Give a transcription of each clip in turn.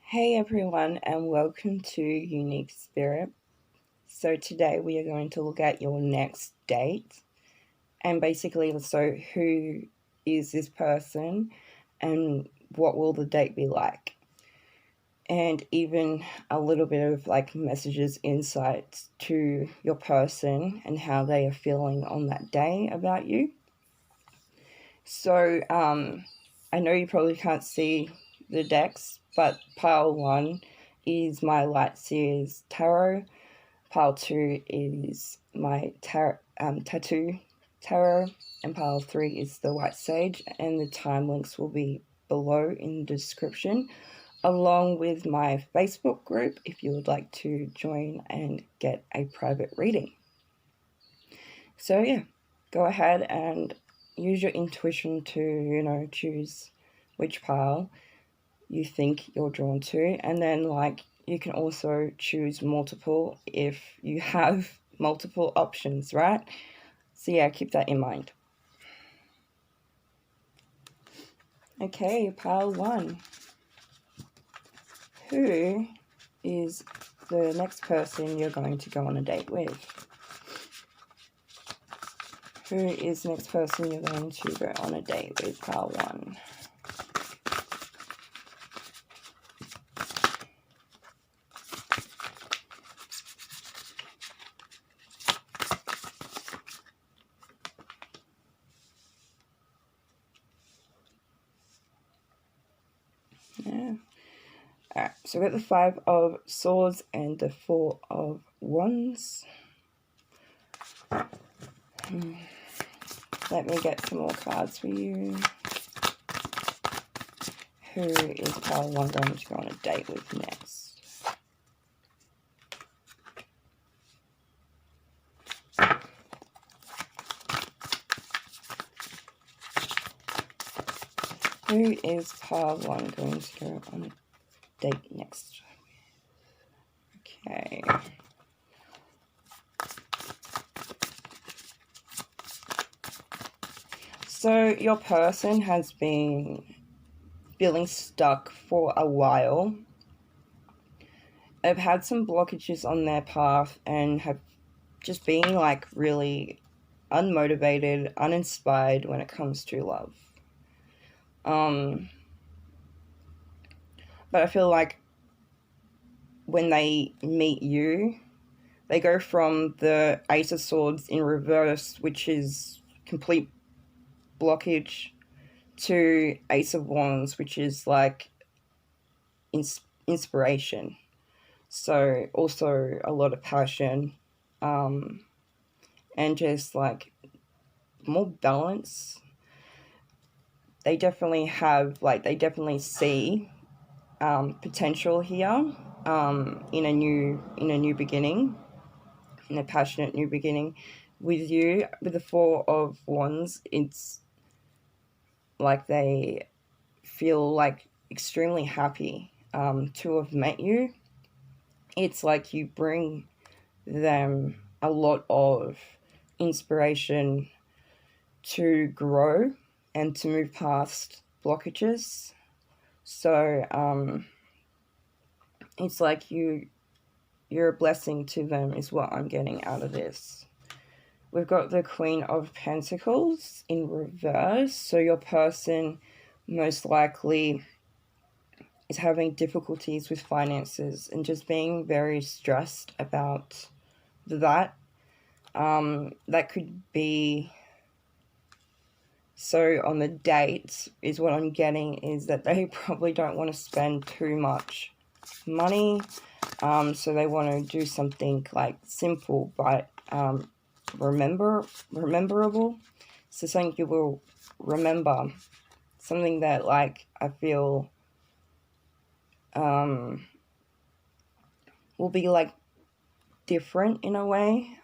Hey everyone, and welcome to Unique Spirit. So today we are going to look at your next date, and basically who is this person and what will the date be like, and even a little bit of messages, insights to your person and how they are feeling on that day about you. So I know you probably can't see the decks, but pile 1 is my Light Seers Tarot. Pile 2 is my Tattoo Tarot. And pile 3 is the White Sage. And the time links will be below in the description, along with my Facebook group if you would like to join and get a private reading. So yeah, go ahead and use your intuition to, choose which pile you think you're drawn to. And then, you can also choose multiple if you have multiple options, right? So yeah, keep that in mind. Okay, pile 1. Who is the next person you're going to go on a date with? Who is the next person you're going to go on a date with, pile 1? Yeah. Alright, so we got the 5 of Swords and the 4 of Wands. Let me get some more cards for you. Who is pile 1 going to go on a date with next? Who is pile 1 going to go on a date next? Okay. So your person has been feeling stuck for a while. They've had some blockages on their path and have just been really unmotivated, uninspired when it comes to love. But I feel like when they meet you, they go from the Ace of Swords in reverse, which is complete blockage, to Ace of Wands, which is inspiration. So also a lot of passion, and just more balance. They definitely have they definitely see potential here, in a new beginning, in a passionate new beginning. With you, with the 4 of Wands, it's they feel extremely happy to have met you. It's you bring them a lot of inspiration to grow and to move past blockages. So it's you're a blessing to them is what I'm getting out of this. We've got the Queen of Pentacles in reverse. So your person most likely is having difficulties with finances and just being very stressed about that. That could be... So on the date is what I'm getting is that they probably don't want to spend too much money. So they want to do something simple but rememberable. So something you will remember, something that I feel will be different in a way.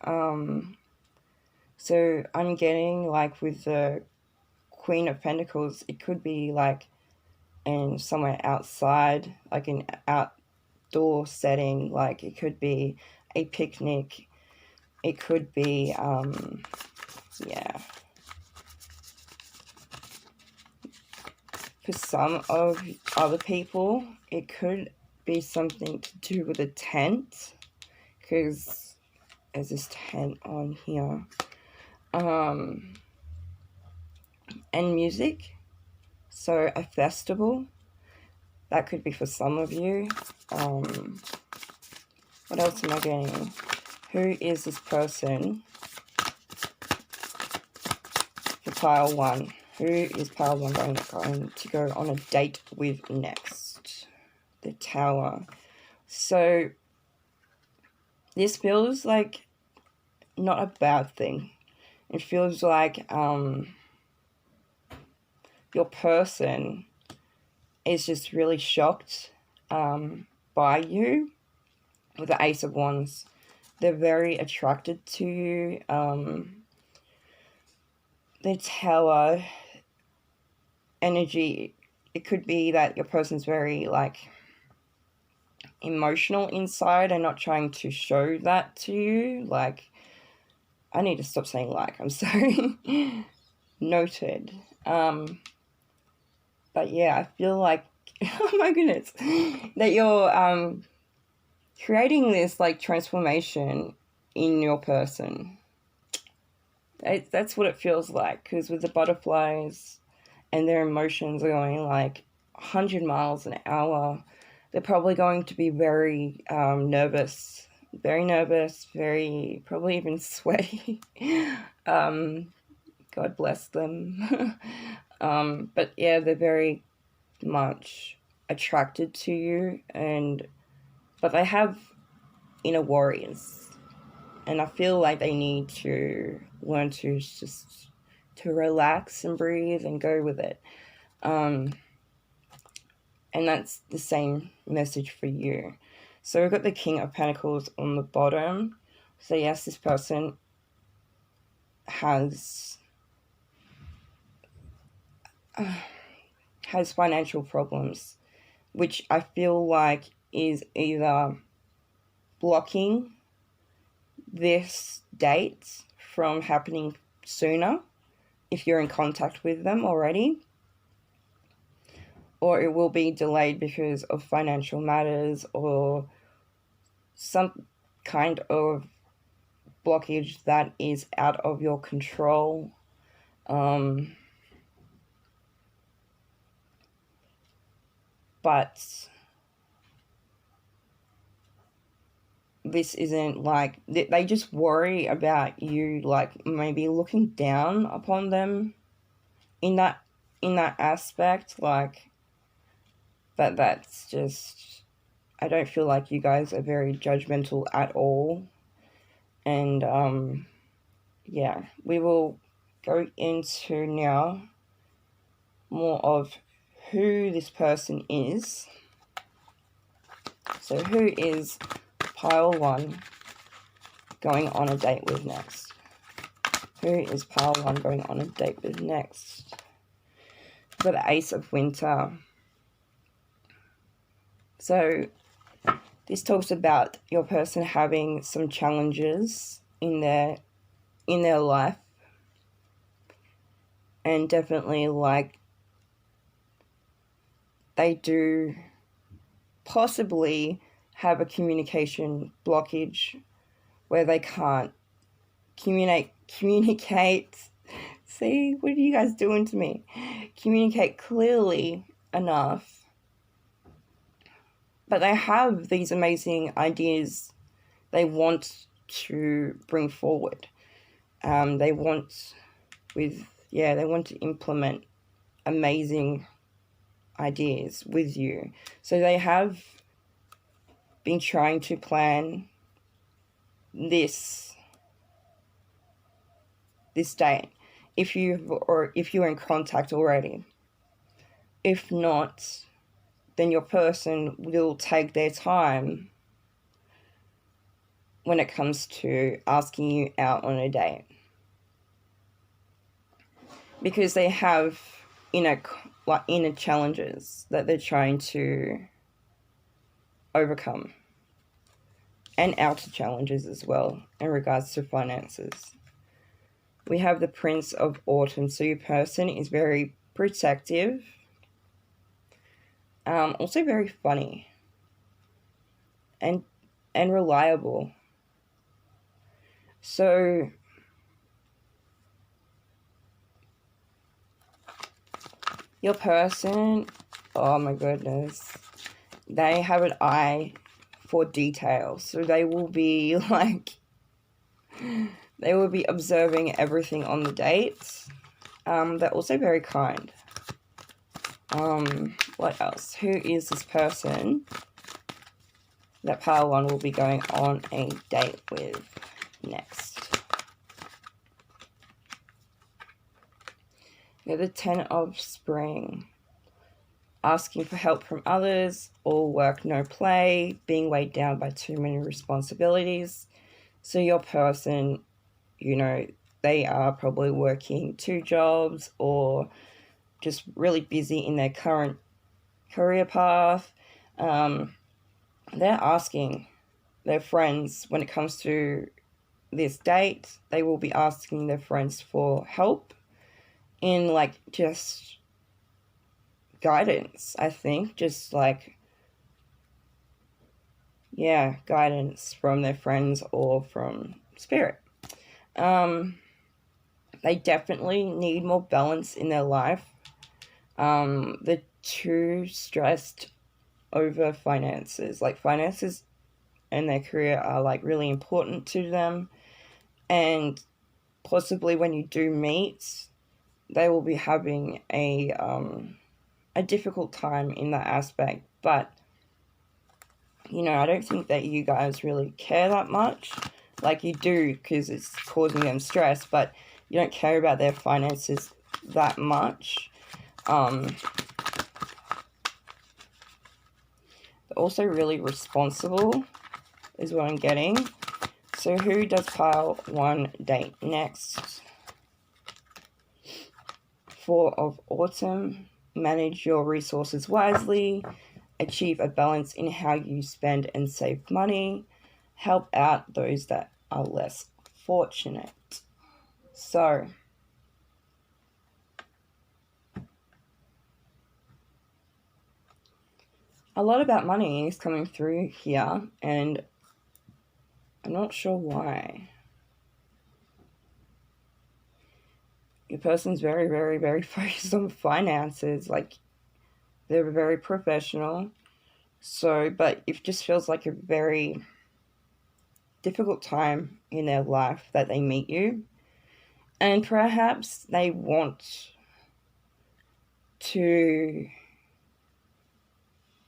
So I'm getting with the Queen of Pentacles, it could be in somewhere outside, an outdoor setting. It could be a picnic, it could be for some of other people it could be something to do with a tent, because there's this tent on here. And music, so a festival. That could be for some of you. What else am I getting? Who is this person for pile 1? Who is pile 1 going to go on a date with next? The Tower. So this feels like not a bad thing. It feels like your person is just really shocked by you. With the Ace of Wands, they're very attracted to you. The Tower energy, it could be that your person's very like emotional inside and not trying to show that to you. Like, I need to stop saying like, I'm sorry. Noted. But yeah, I feel like, oh my goodness, that you're creating this like transformation in your person. That's what it feels like, because with the butterflies and their emotions are going like 100 miles an hour, they're probably going to be very nervous, very probably even sweaty. God bless them. But yeah, they're very much attracted to you, but they have inner warriors, and I feel like they need to learn to just to relax and breathe and go with it. And that's the same message for you. So we've got the King of Pentacles on the bottom. So yes, this person has financial problems, which I feel like is either blocking this date from happening sooner if you're in contact with them already, or it will be delayed because of financial matters or some kind of blockage that is out of your control. But this isn't like, they just worry about you like maybe looking down upon them in that aspect, like, but that's just, I don't feel like you guys are very judgmental at all. And yeah, we will go into now more of who this person is. So who is pile 1 going on a date with next? Who is pile 1 going on a date with next? We've got the Ace of Winter. So this talks about your person having some challenges in their life, and definitely like they do possibly have a communication blockage where they can't communicate. See, what are you guys doing to me? Communicate clearly enough. But they have these amazing ideas they want to bring forward. They want to implement amazing ideas with you. So they have been trying to plan this date, if you're in contact already. If not, then your person will take their time when it comes to asking you out on a date, because they have inner challenges that they're trying to overcome, and outer challenges as well in regards to finances. We have the Prince of Autumn. So your person is very protective, also very funny. and reliable. So your person, oh my goodness, they have an eye for detail. So they will be like, they will be observing everything on the dates. They're also very kind. What else? Who is this person that pile 1 will be going on a date with next? They're the 10 of Spring. Asking for help from others, all work, no play, being weighed down by too many responsibilities. So your person, you know, they are probably working 2 jobs or just really busy in their current career path. They're asking their friends, when it comes to this date, they will be asking their friends for help in like just guidance, I think. Just like, yeah, guidance from their friends or from spirit. They definitely need more balance in their life. They're too stressed over finances. Like, finances and their career are like really important to them, and possibly when you do meet, they will be having a difficult time in that aspect. But you know, I don't think that you guys really care that much. Like, you do because it's causing them stress, but you don't care about their finances that much. They're also really responsible is what I'm getting. So who does pile 1 date next? 4 of Autumn. Manage your resources wisely. Achieve a balance in how you spend and save money. Help out those that are less fortunate. So a lot about money is coming through here, and I'm not sure why. Your person's very, very, very focused on finances. Like, they're very professional. So, but it just feels like a very difficult time in their life that they meet you. And perhaps they want to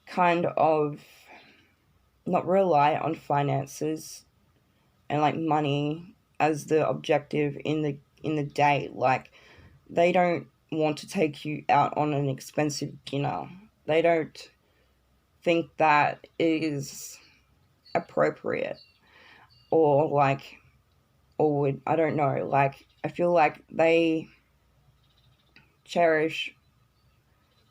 kind of not rely on finances and like money as the objective in the date. Like, they don't want to take you out on an expensive dinner. They don't think that is appropriate, or like, or would, I don't know, like, I feel like they cherish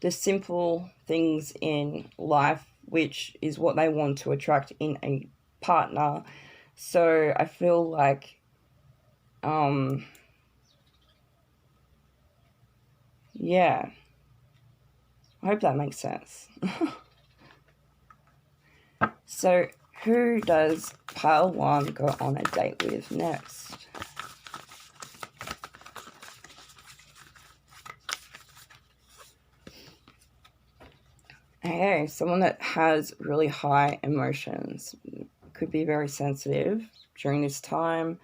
the simple things in life, which is what they want to attract in a partner. So I feel like yeah, I hope that makes sense. So who does pile 1 go on a date with next? Okay, someone that has really high emotions. Could be very sensitive during this time,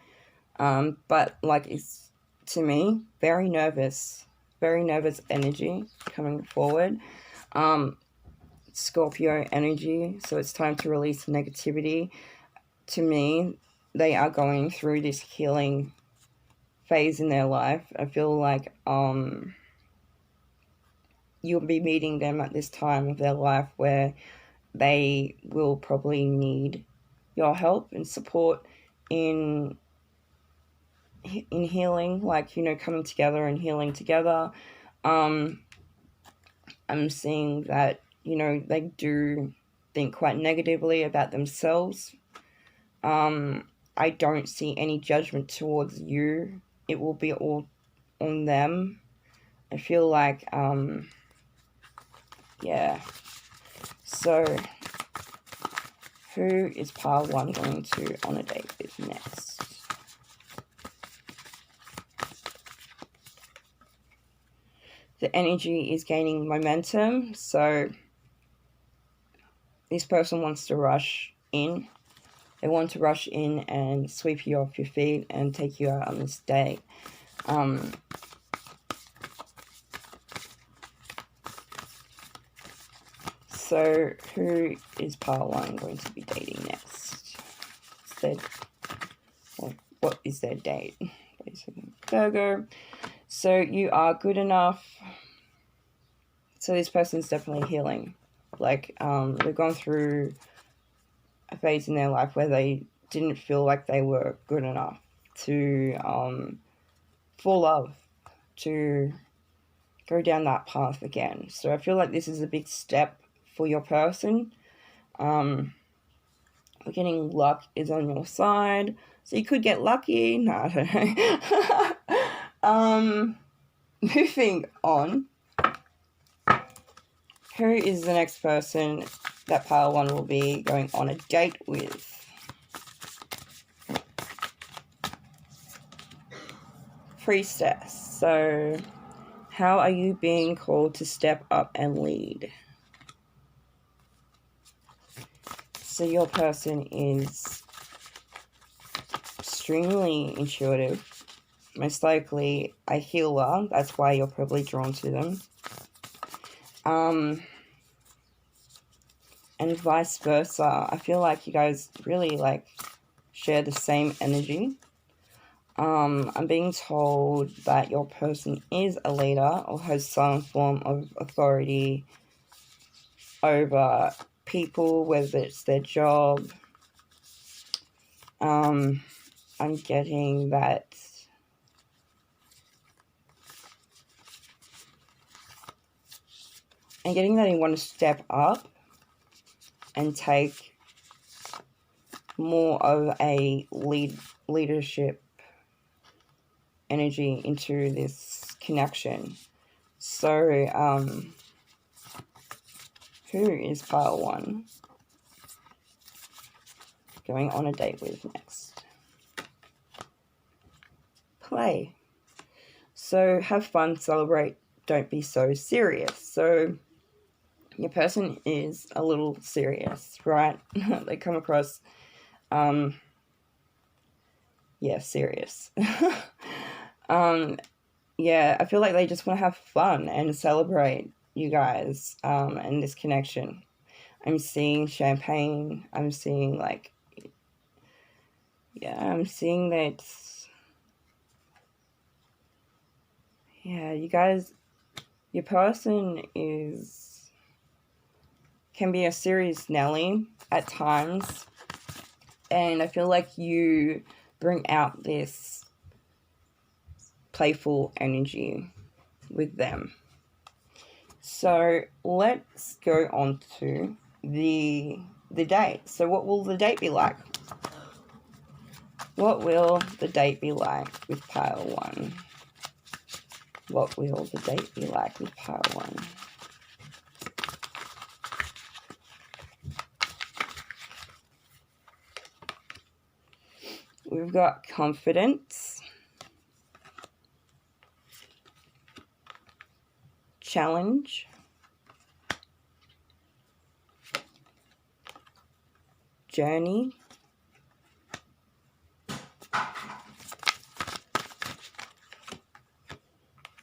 but like, it's, to me, very nervous energy coming forward. Scorpio energy, so it's time to release negativity. To me, they are going through this healing phase in their life. I feel like you'll be meeting them at this time of their life where they will probably need your help and support in healing, like, you know, coming together and healing together. I'm seeing that, you know, they do think quite negatively about themselves. I don't see any judgment towards you. It will be all on them. I feel like, yeah. So, Who is pile 1 going to on a date with next? The energy is gaining momentum, so this person wants to rush in. They want to rush in and sweep you off your feet and take you out on this date. So who is pile 1 going to be dating next? What is their date? Basically, Virgo. So you are good enough. So this person's definitely healing. Like, they've gone through a phase in their life where they didn't feel like they were good enough to, for love, to go down that path again. So I feel like this is a big step for your person. We're getting luck is on your side. So you could get lucky. No, I don't know. Moving on. Who is the next person that pile 1 will be going on a date with? Priestess. So, how are you being called to step up and lead? So, your person is extremely intuitive. Most likely a healer. That's why you're probably drawn to them. And vice versa. I feel like you guys really like share the same energy. I'm being told that your person is a leader or has some form of authority over people, whether it's their job. I'm getting that you want to step up and take more of a leadership energy into this connection. So, who is pile 1 going on a date with next? Play. So, have fun, celebrate, don't be so serious. So, your person is a little serious, right? They come across, serious. Yeah, I feel like they just want to have fun and celebrate you guys, and this connection. I'm seeing champagne. I'm seeing I'm seeing that, you guys, your person can be a serious Nelly at times, and I feel like you bring out this playful energy with them. So let's go on to the date. So what will the date be like? What will the date be like with pile 1? What will the date be like with pile 1? We've got confidence, challenge, journey,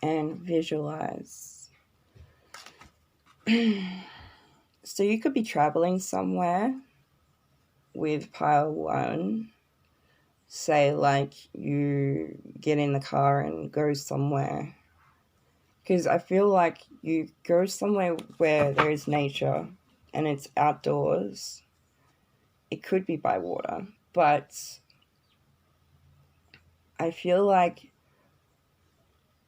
and visualize. So you could be traveling somewhere with pile 1. Say like you get in the car and go somewhere. Because I feel like you go somewhere where there is nature and it's outdoors. It could be by water, but I feel like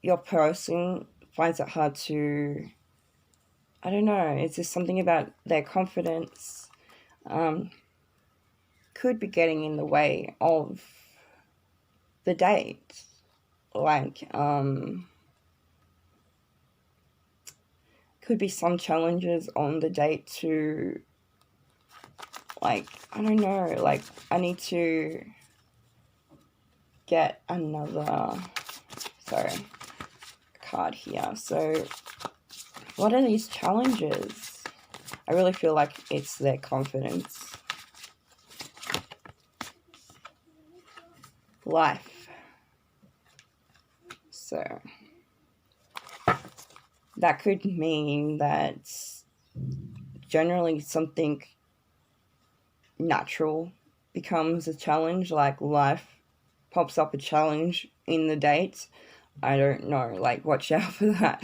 your person finds it hard to, I don't know, it's just something about their confidence could be getting in the way of the date. Like, could be some challenges on the date to like, I don't know, like, I need to get another, card here. So, what are these challenges? I really feel like it's their confidence. Life. So, that could mean that generally something natural becomes a challenge, like life pops up a challenge in the dates. I don't know, like, watch out for that.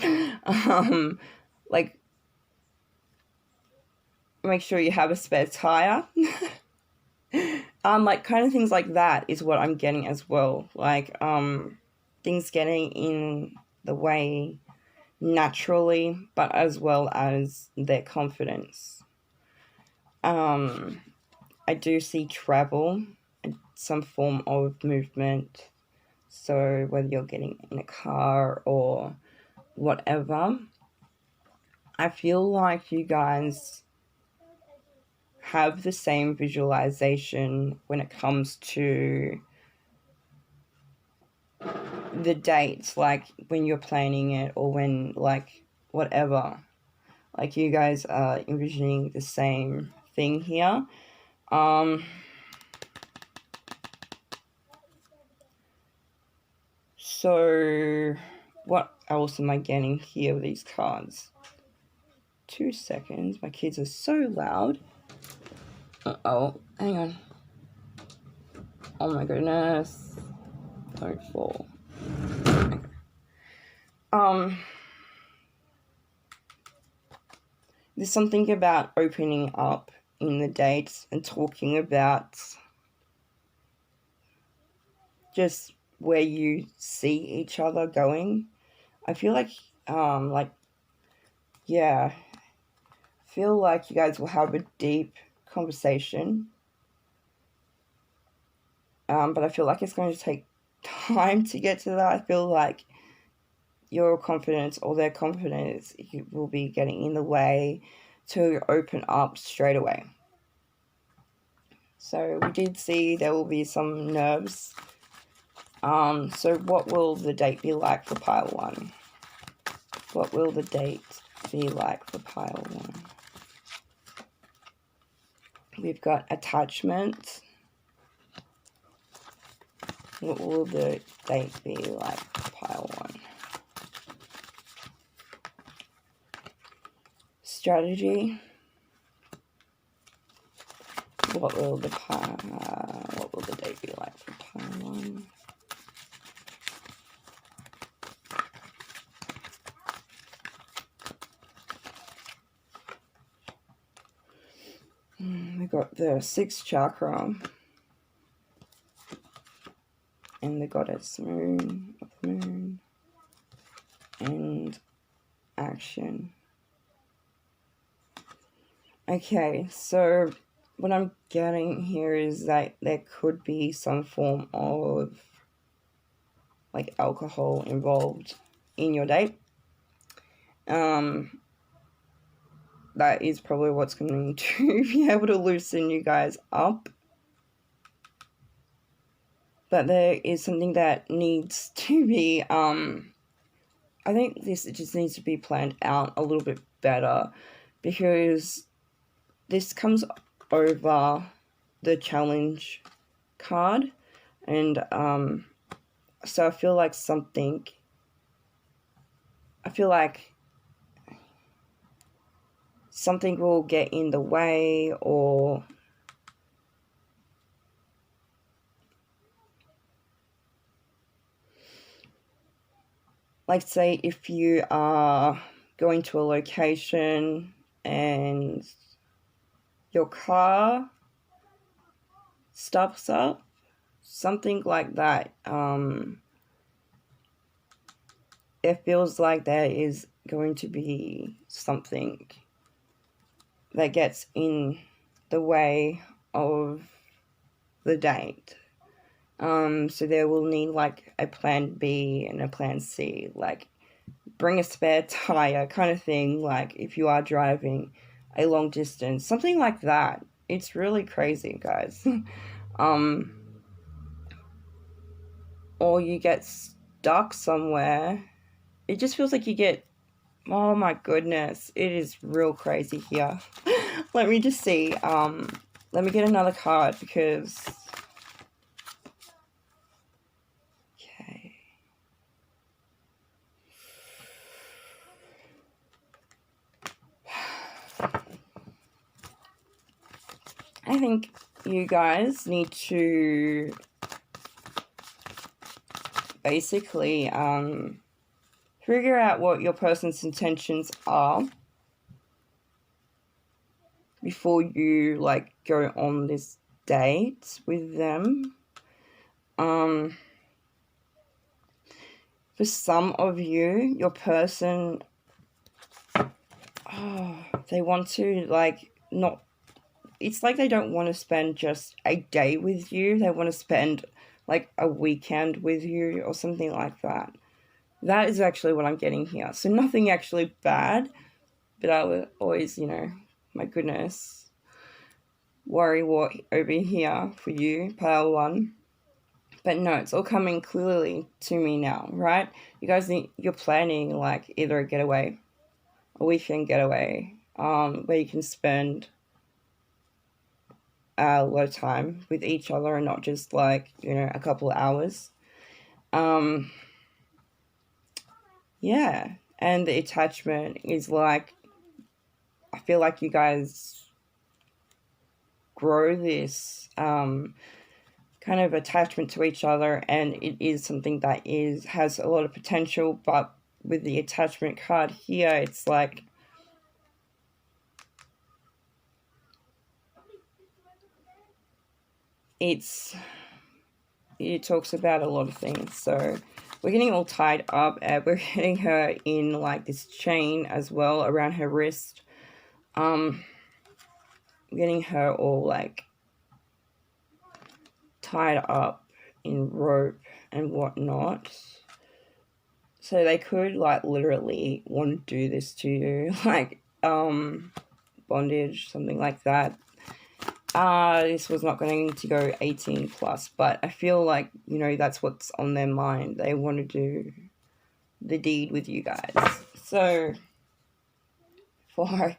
Like, make sure you have a spare tire. Like, kind of things like that is what I'm getting as well. Like, things getting in the way naturally, but as well as their confidence. I do see travel, some form of movement. So whether you're getting in a car or whatever, I feel like you guys have the same visualization when it comes to the dates, like when you're planning it or when, like, whatever. Like, you guys are envisioning the same thing here. So what else am I getting here with these cards? 2 seconds. My kids are so loud. Uh-oh. Hang on. Oh my goodness. Don't fall. There's something about opening up in the dates and talking about just where you see each other going. I feel like, yeah, I feel like you guys will have a deep conversation. But I feel like it's going to take time to get to that. I feel like your confidence or their confidence will be getting in the way to open up straight away. So we did see there will be some nerves. So what will the date be like for pile 1? What will the date be like for pile 1? We've got attachment. What will the date be like for pile 1? Strategy. What will the date be like for pile 1? We got the 6th chakra and the goddess moon of the moon and action. Okay, so what I'm getting here is that there could be some form of, like, alcohol involved in your date. That is probably what's going to be able to loosen you guys up. But there is something that needs to be, I think this just needs to be planned out a little bit better, because this comes over the challenge card, and so I feel like something will get in the way, or like, say if you are going to a location and your car stops up, something like that. It feels like there is going to be something that gets in the way of the date. So there will need, like, a plan B and a plan C, like bring a spare tire kind of thing, like if you are driving a long distance, something like that. It's really crazy, guys. Or you get stuck somewhere. It just feels like you get, oh my goodness, it is real crazy here. Let me just see. Let me get another card because, okay. I think you guys need to basically figure out what your person's intentions are before you like go on this date with them. For some of you, your person, they want to like not, it's like they don't want to spend just a day with you. They want to spend like a weekend with you or something like that. That is actually what I'm getting here. So nothing actually bad, but I would always, my goodness, worry what over here for you, pile one. But no, it's all coming clearly to me now, right? You guys you're planning like either a getaway, a weekend getaway, where you can spend a lot of time with each other and not just like, a couple of hours. Yeah. And the attachment is like, I feel like you guys grow this kind of attachment to each other, and it is something that has a lot of potential. But with the attachment card here, it's like it talks about a lot of things. So we're getting all tied up, and we're getting her in like this chain as well around her wrist. Getting her all like tied up in rope and whatnot. So they could like literally want to do this to you, like bondage, something like that. This was not going to go 18 plus, but I feel like, that's what's on their mind. They want to do the deed with you guys. So before I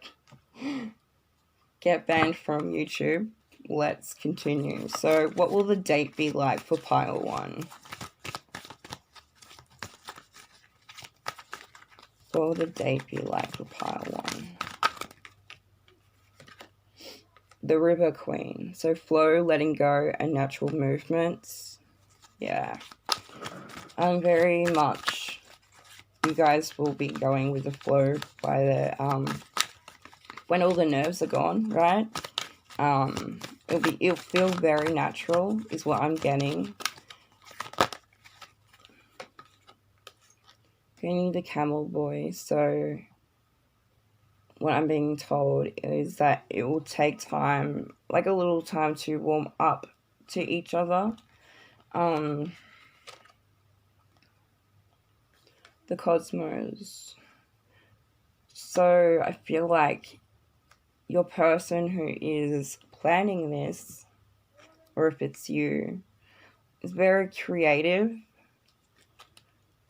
get banned from YouTube, let's continue. So what will the date be like for pile one? What will the date be like for pile one? The River Queen. So flow, letting go, and natural movements. Yeah. Very much you guys will be going with the flow by the when all the nerves are gone, right? It'll feel very natural is what I'm getting. Getting the camel boy, so what I'm being told is that it will take time, like a little time to warm up to each other. The cosmos. So I feel like your person who is planning this, or if it's you, is very creative.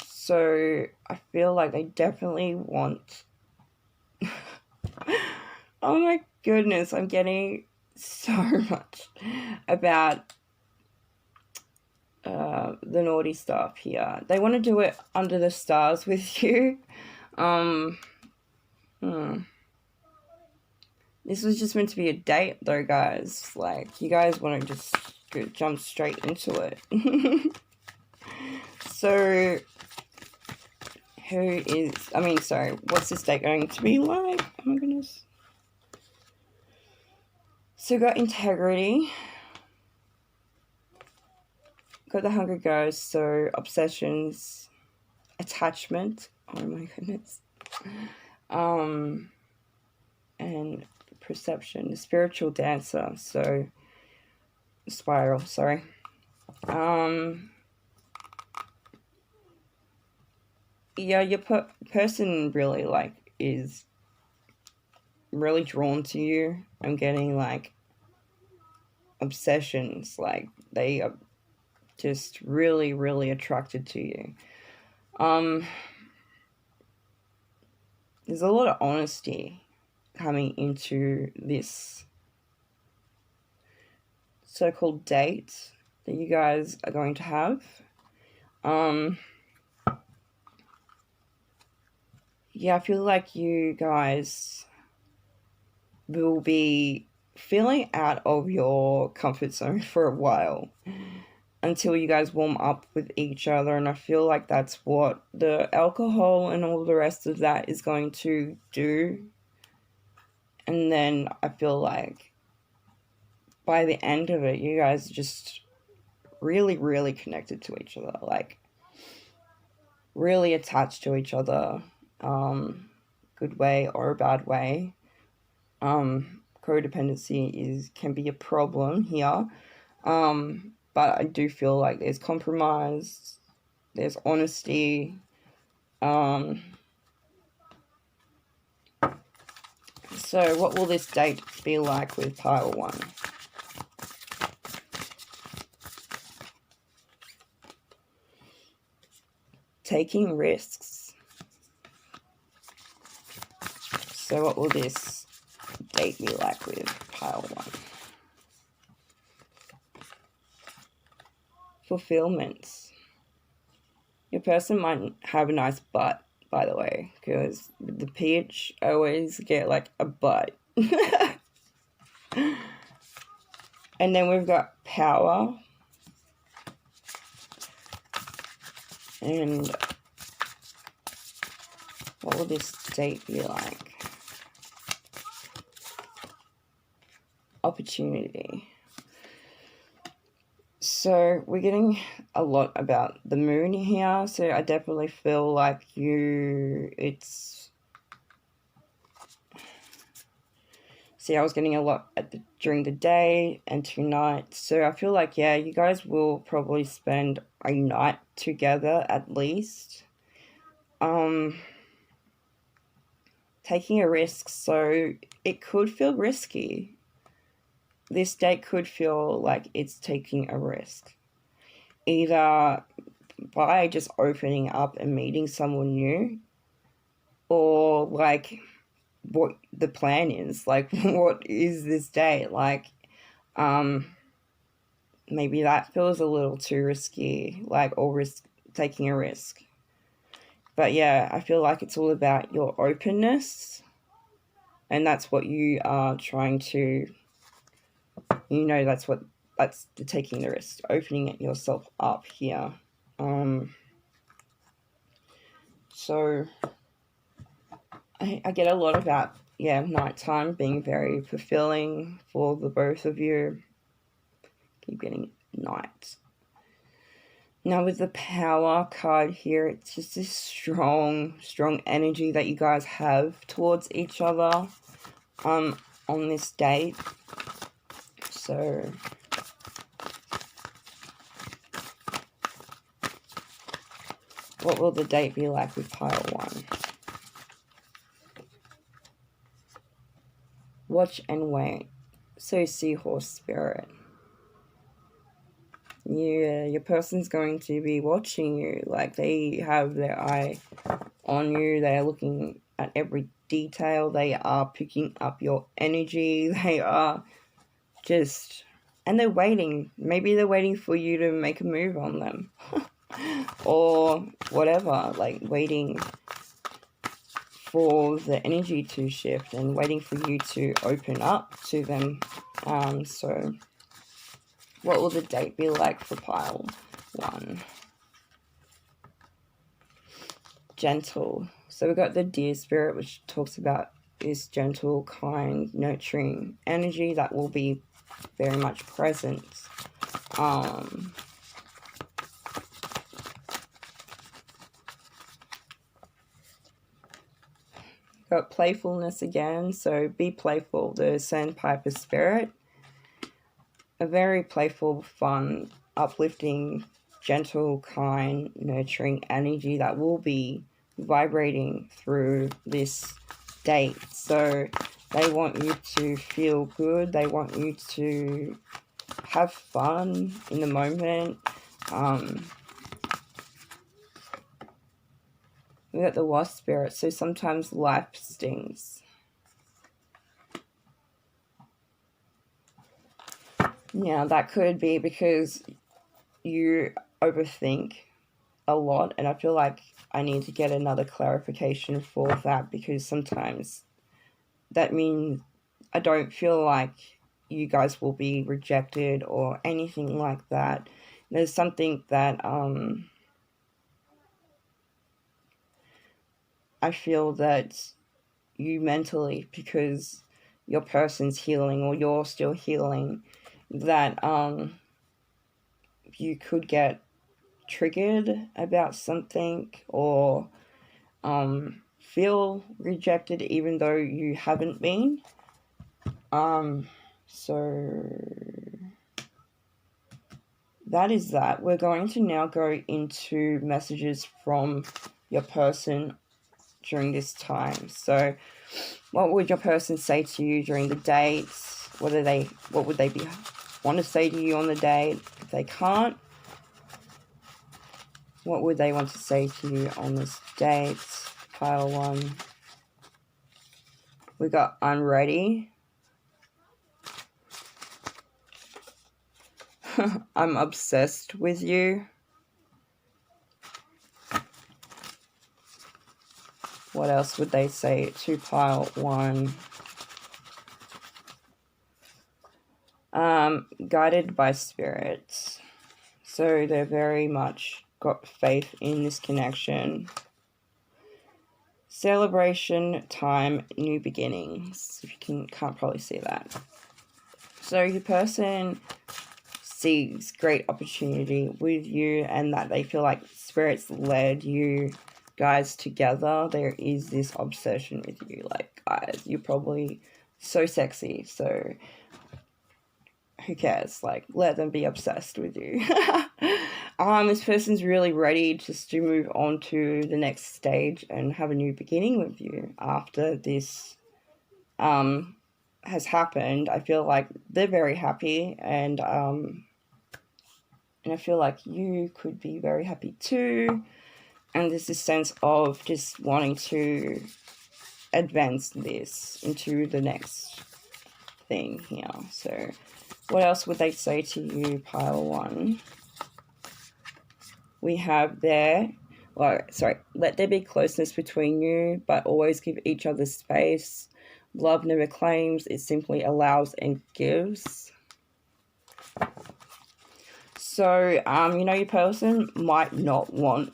So I feel like they definitely want... Oh my goodness, I'm getting so much about the naughty stuff here. They want to do it under the stars with you. This was just meant to be a date though, guys. Like, you guys want to just jump straight into it. So, what's this date going to be like? Oh my goodness. So, got integrity. Got the Hunger Girls, so obsessions, attachment. Oh my goodness. And perception, the spiritual dancer, so spiral, sorry. Yeah, your person really like is really drawn to you. I'm getting like obsessions. Like, they are just really, really attracted to you. There's a lot of honesty coming into this so-called date that you guys are going to have. Yeah, I feel like you guys will be feeling out of your comfort zone for a while until you guys warm up with each other, and I feel like that's what the alcohol and all the rest of that is going to do. And then I feel like by the end of it, you guys are just really, really connected to each other, like really attached to each other, good way or a bad way. Codependency can be a problem here, but I do feel like there's compromise, there's honesty. So what will this date be like with pile 1? Taking risks. So what will this date be like with pile 1? Fulfillment. Your person might have a nice butt, by the way, because with the peach, I always get like a butt. And then we've got power. And what will this date be like? Opportunity. So we're getting a lot about the moon here. So I definitely feel like See, I was getting a lot during the day and tonight. So I feel like, yeah, you guys will probably spend a night together at least. Taking a risk. So it could feel risky. This date could feel like it's taking a risk. Either by just opening up and meeting someone new, or like what the plan is, like what is this date like. Maybe that feels a little too risky, like, or taking a risk. But yeah, I feel like it's all about your openness, and that's what you are trying to, that's the taking the risk, opening it yourself up here. So I get a lot about, nighttime being very fulfilling for the both of you. Keep getting night. Now with the power card here, it's just this strong energy that you guys have towards each other on this date. So what will the date be like with pile 1? Watch and wait. So seahorse spirit. Your person's going to be watching you. Like, they have their eye on you. They are looking at every detail. They are picking up your energy. They are just... And they're waiting. Maybe they're waiting for you to make a move on them. Or whatever. Like, waiting for the energy to shift and waiting for you to open up to them. So what will the date be like for pile 1? Gentle. So we've got the deer spirit, which talks about this gentle, kind, nurturing energy that will be very much present. Got playfulness again, so be playful. The sandpiper spirit. A very playful, fun, uplifting, gentle, kind, nurturing energy that will be vibrating through this date. So they want you to feel good. They want you to have fun in the moment. We got the Wasp Spirit, so sometimes life stings. Now, that could be because you overthink a lot, and I feel like I need to get another clarification for that, because sometimes that means I don't feel like you guys will be rejected or anything like that. There's something that I feel that you mentally, because your person's healing or you're still healing, that you could get triggered about something, or feel rejected even though you haven't been. So that is that. We're going to now go into messages from your person during this time. So what would your person say to you during the dates? What would they want to say to you on the date? If they can't, what would they want to say to you on this date? Pile 1. We got unready. I'm obsessed with you. What else would they say to pile 1? Guided by spirits. So they're very much got faith in this connection. Celebration time, new beginnings. If you can't probably see that. So your person sees great opportunity with you, and that they feel like spirits led you guys together. There is this obsession with you. Like, guys, you're probably so sexy, so who cares? Like, let them be obsessed with you. This person's really ready just to move on to the next stage and have a new beginning with you after this has happened. I feel like they're very happy, and I feel like you could be very happy too. And there's this sense of just wanting to advance this into the next thing here. So what else would they say to you, pile 1? We have there, let there be closeness between you, but always give each other space. Love never claims, it simply allows and gives. So, your person might not want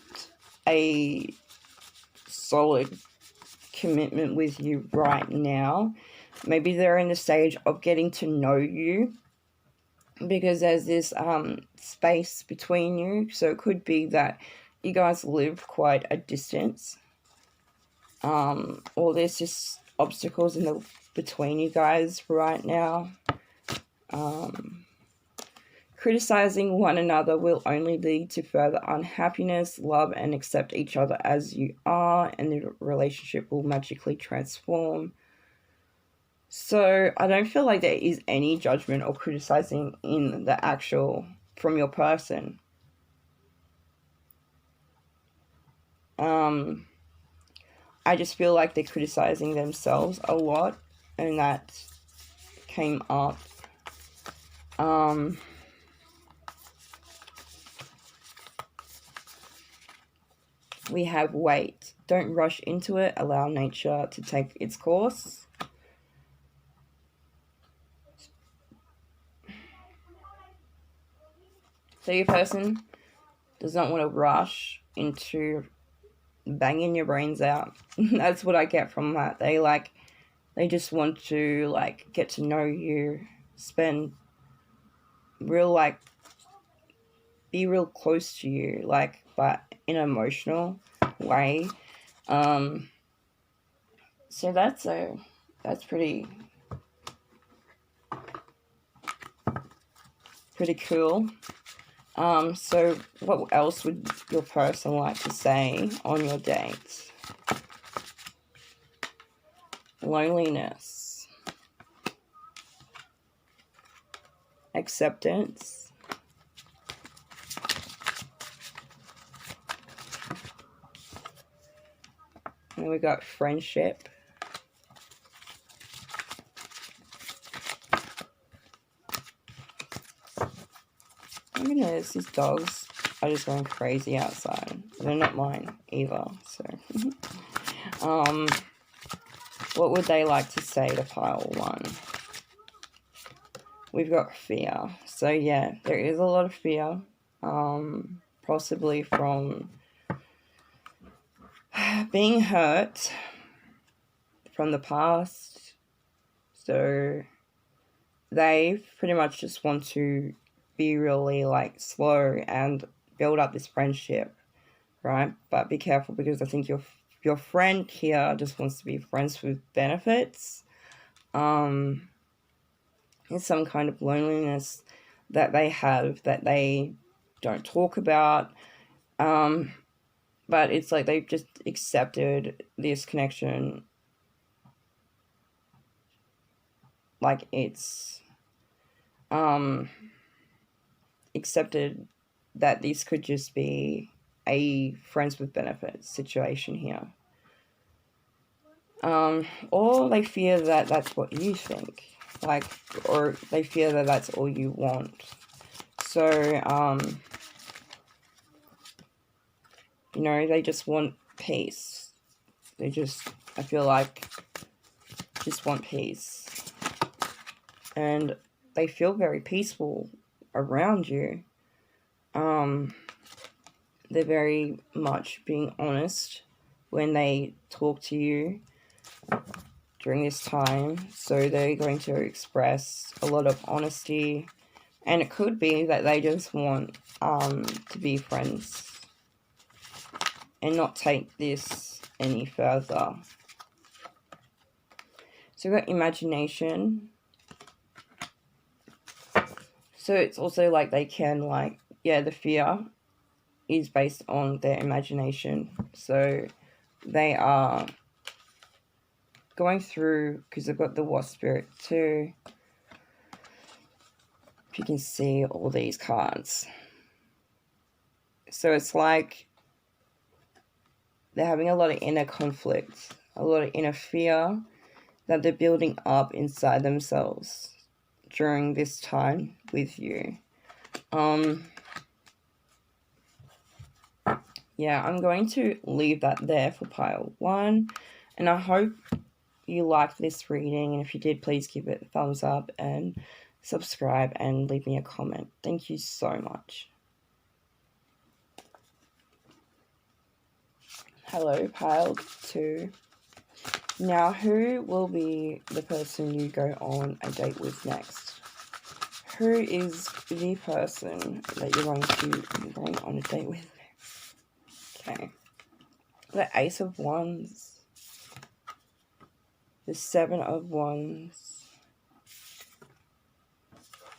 a solid commitment with you right now. Maybe they're in the stage of getting to know you, because there's this space between you. So it could be that you guys live quite a distance, or there's just obstacles between you guys right now. Criticizing one another will only lead to further unhappiness. Love and accept each other as you are, and the relationship will magically transform. So I don't feel like there is any judgment or criticizing in the actual from your person. I just feel like they're criticizing themselves a lot, and that came up. We have wait. Don't rush into it. Allow nature to take its course. So your person does not want to rush into banging your brains out. That's what I get from that. They just want to get to know you, spend be real close to you, but in an emotional way. So that's pretty cool. So what else would your person like to say on your date? Loneliness. acceptance. And we got friendship. I'm gonna notice these dogs are just going crazy outside. They're not mine either, so. What would they like to say to pile 1? We've got fear. So yeah, there is a lot of fear. Possibly from being hurt from the past. So they pretty much just want to be really like slow and build up this friendship, right? But be careful, because I think your friend here just wants to be friends with benefits. It's some kind of loneliness that they have that they don't talk about. But it's like they've just accepted this connection like it's accepted that this could just be a friends with benefits situation here. Or they fear that that's what you think, like, or they fear that that's all you want. So, you know, they just want peace. They just, I feel like, just want peace. And they feel very peaceful around you. They're very much being honest when they talk to you during this time. So they're going to express a lot of honesty. And it could be that they just want to be friends and not take this any further. So we've got imagination. So it's also like they can, like, yeah, the fear is based on their imagination. So they are going through, because they've got the wasp spirit too. If you can see all these cards. So it's like they're having a lot of inner conflict, a lot of inner fear that they're building up inside themselves during this time with you. Yeah, I'm going to leave that there for pile 1. And I hope you liked this reading. And if you did, please give it a thumbs up and subscribe and leave me a comment. Thank you so much. Hello, pile 2. Now, who will be the person you go on a date with next? Who is the person that you're going to be going on a date with? Okay. The Ace of Wands. The 7 of Wands.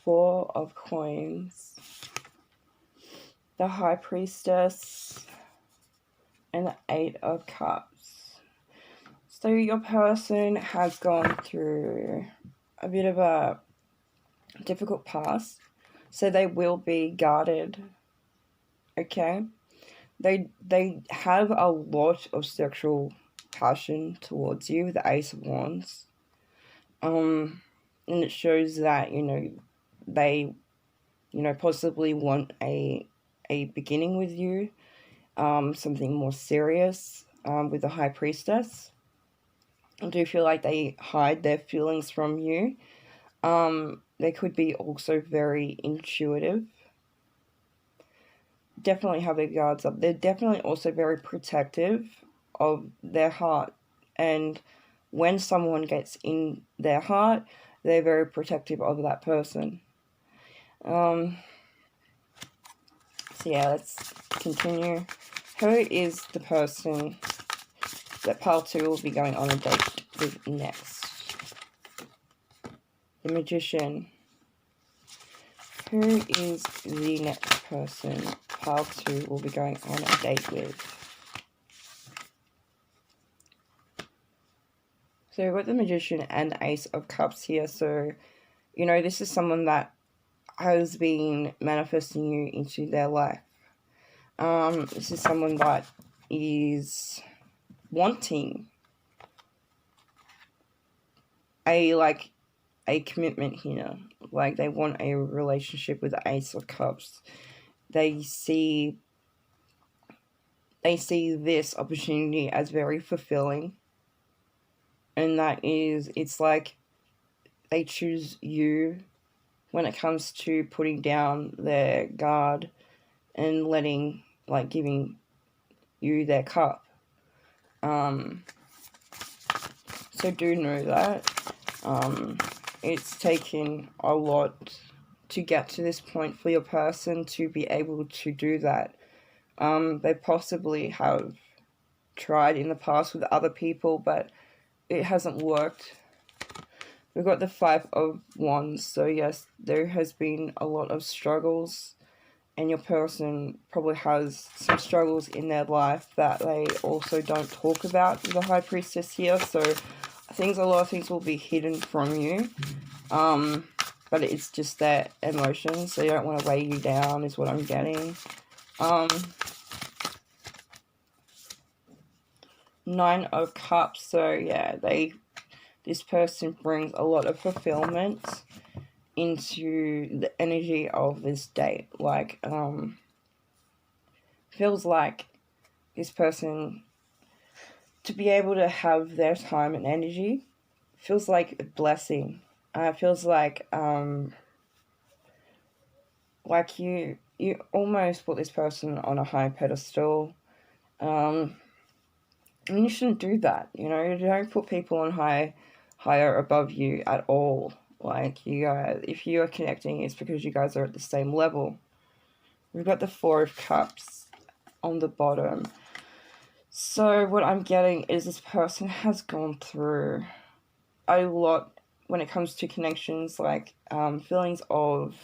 4 of Coins. The High Priestess. And the 8 of Cups. So your person has gone through a bit of a difficult past. So they will be guarded. Okay? They have a lot of sexual passion towards you with the Ace of Wands. And it shows that, you know, they, you know, possibly want a beginning with you. Something more serious with the High Priestess. I do feel like they hide their feelings from you. They could be also very intuitive. Definitely have their guards up. They're definitely also very protective of their heart. And when someone gets in their heart, they're very protective of that person. So yeah, let's continue. Who is the person that pile 2 will be going on a date with next? The Magician. Who is the next person pile 2 will be going on a date with? So we've got the Magician and the Ace of Cups here. So, you know, this is someone that has been manifesting you into their life. This is someone that is wanting a commitment here. Like, they want a relationship with the Ace of Cups. They see this opportunity as very fulfilling. And that is, it's like they choose you when it comes to putting down their guard and giving you their cup. So do know that. It's taken a lot to get to this point for your person to be able to do that. They possibly have tried in the past with other people, but it hasn't worked. We've got the 5 of Wands, so yes, there has been a lot of struggles, and your person probably has some struggles in their life that they also don't talk about with the High Priestess here, so a lot of things will be hidden from you, but it's just their emotions, so you don't want to weigh you down, is what I'm getting. 9 of Cups, so yeah, this person brings a lot of fulfillment into the energy of this date. Like, feels like this person, to be able to have their time and energy, feels like a blessing. Feels like you almost put this person on a high pedestal. And you shouldn't do that, you know. You don't put people on higher above you at all. Like, you guys, if you are connecting, it's because you guys are at the same level. We've got the 4 of Cups on the bottom. So what I'm getting is this person has gone through a lot when it comes to connections, like feelings of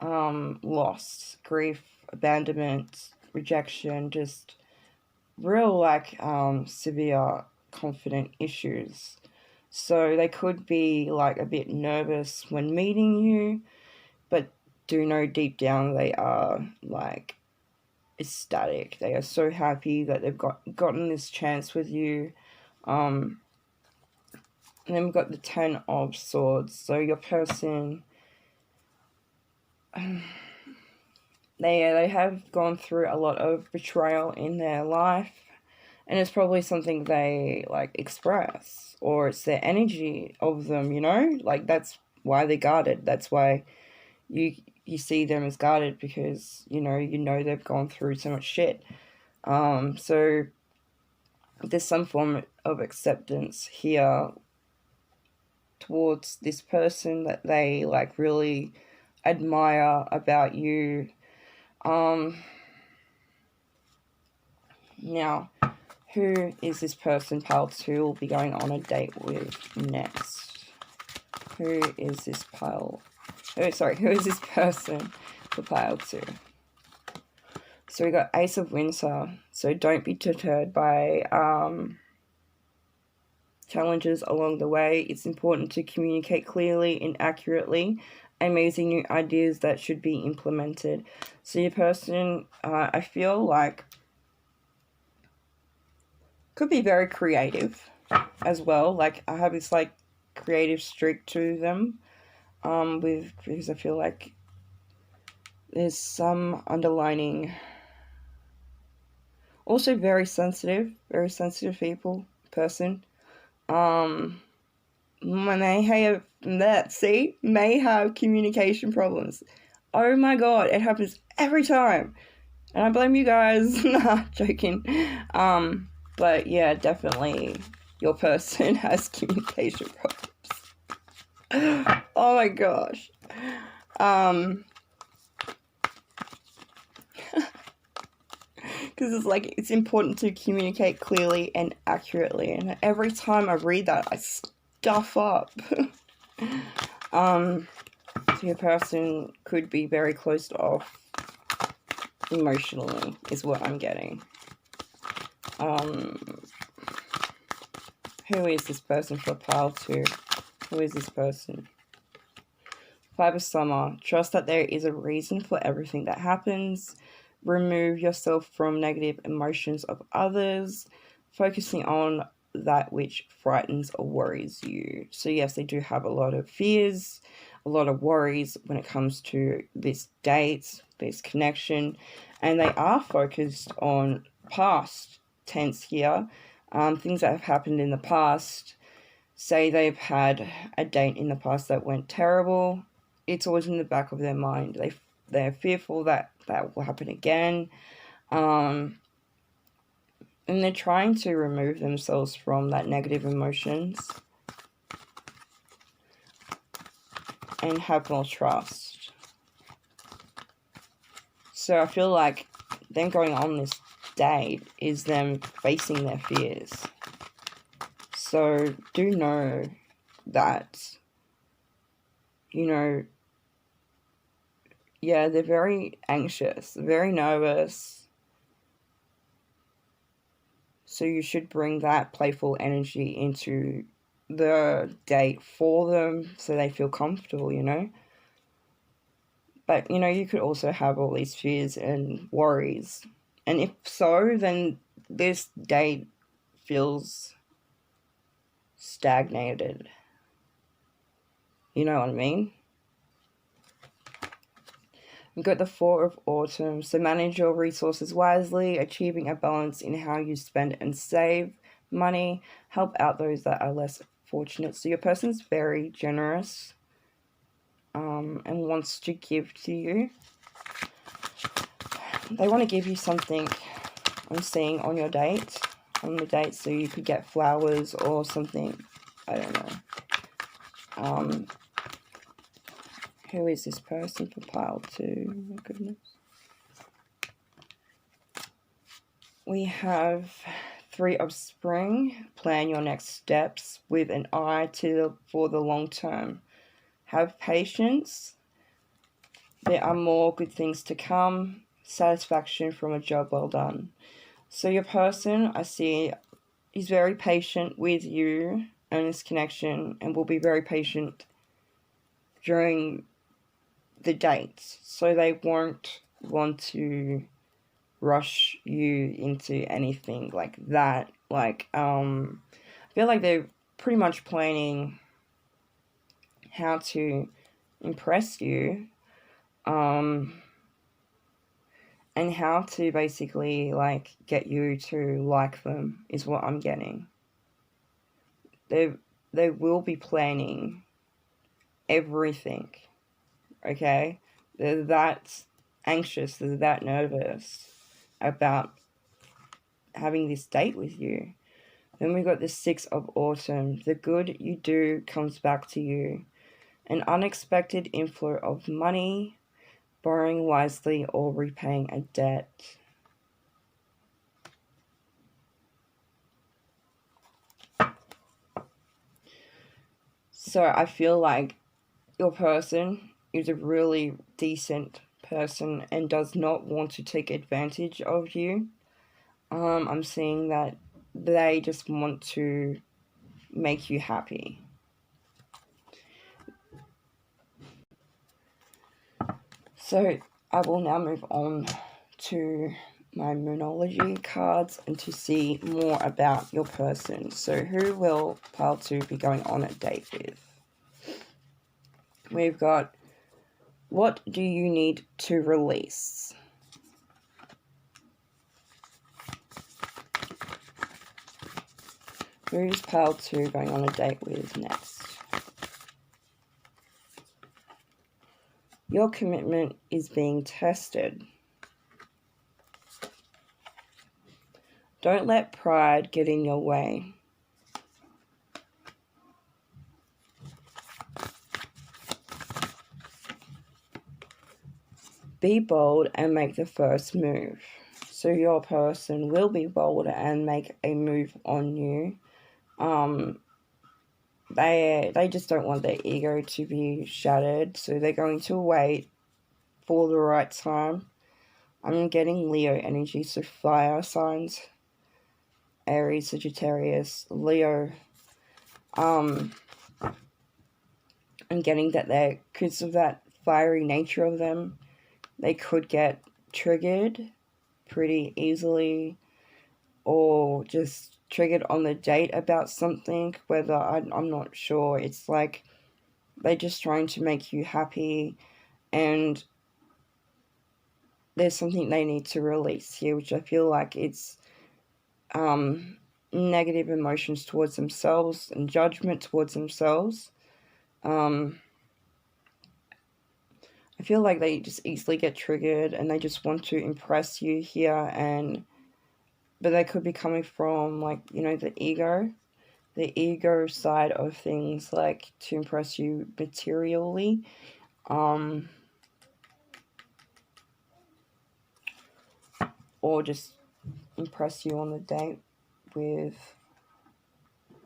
loss, grief, abandonment, rejection, just real severe confident issues. So they could be like a bit nervous when meeting you, but do know deep down they are like ecstatic. They are so happy that they've gotten this chance with you. And then we've got the 10 of Swords. So your person, they have gone through a lot of betrayal in their life, and it's probably something they like express, or it's their energy of them, you know, like that's why they're guarded. That's why you see them as guarded, because you know they've gone through so much shit. So there's some form of acceptance here towards this person that they like really admire about you. Now, who is this person pile 2 will be going on a date with next? Who is this person for pile 2? So we got Ace of Winter. So don't be deterred by challenges along the way. It's important to communicate clearly and accurately, amazing new ideas that should be implemented. So your person, I feel like, could be very creative as well. Like, I have this like creative streak to them, because I feel like there's some underlining. Also very sensitive person. May have communication problems. Oh my god, it happens every time. And I blame you guys. Nah, joking. But yeah, definitely your person has communication problems. Oh my gosh. Because it's like, it's important to communicate clearly and accurately, and every time I read that, I stuff up. So your person could be very closed off emotionally, is what I'm getting. Who is this person for pile 2? Who is this person? Five of Summer. Trust that there is a reason for everything that happens. Remove yourself from negative emotions of others, focusing on that which frightens or worries you. So yes, they do have a lot of fears, a lot of worries when it comes to this date, this connection, and they are focused on past tense here, things that have happened in the past. Say they've had a date in the past that went terrible, it's always in the back of their mind. They're fearful that that will happen again. And they're trying to remove themselves from that negative emotions and have more trust. So I feel like them going on this date is them facing their fears. So do know that, yeah, they're very anxious, very nervous. So you should bring that playful energy into the date for them so they feel comfortable, But, you could also have all these fears and worries. And if so, then this date feels stagnated. You know what I mean? We've got the Four of Autumn. So manage your resources wisely, achieving a balance in how you spend and save money. Help out those that are less fortunate. So your person's very generous and wants to give to you. They want to give you something, I'm seeing, on the date, so you could get flowers or something. I don't know. Who is this person for pile 2? Oh my goodness. We have Three of Spring. Plan your next steps with an eye for the long term. Have patience. There are more good things to come. Satisfaction from a job well done. So your person, I see, is very patient with you and this connection, and will be very patient during the dates. So they won't want to rush you into anything like that. I feel like they're pretty much planning how to impress you, and how to basically get you to like them is what I'm getting. They will be planning everything, okay? They're that anxious, they're that nervous about having this date with you. Then we got the Six of Autumn. The good you do comes back to you. An unexpected inflow of money, borrowing wisely, or repaying a debt. So I feel like your person is a really decent person and does not want to take advantage of you. I'm seeing that they just want to make you happy. So I will now move on to my Moonology cards and to see more about your person. So who will pile 2 be going on a date with? We've got, what do you need to release? Who's pile 2 going on a date with next? Your commitment is being tested. Don't let pride get in your way. Be bold and make the first move. So your person will be bold and make a move on you. They just don't want their ego to be shattered, so they're going to wait for the right time. I'm getting Leo energy, so fire signs. Aries, Sagittarius, Leo. I'm getting that they, because of that fiery nature of them, they could get triggered pretty easily, or just triggered on the date about something, whether I'm not sure. It's like they're just trying to make you happy, and there's something they need to release here, which I feel like it's negative emotions towards themselves and judgment towards themselves. I feel like they just easily get triggered and they just want to impress you here, but they could be coming from, like, the ego side of things, like to impress you materially. Or just impress you on the date with,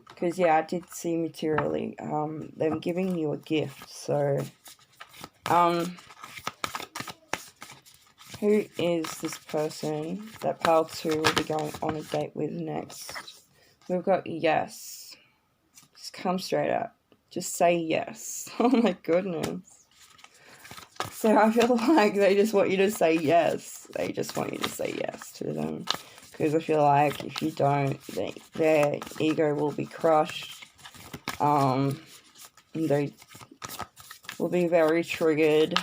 because I did see materially them giving you a gift. So who is this person that pile 2 will be going on a date with next? We've got yes. Just come straight up. Just say yes. Oh my goodness. So I feel like they just want you to say yes. They just want you to say yes to them. Because I feel like if you don't, their ego will be crushed. And they will be very triggered.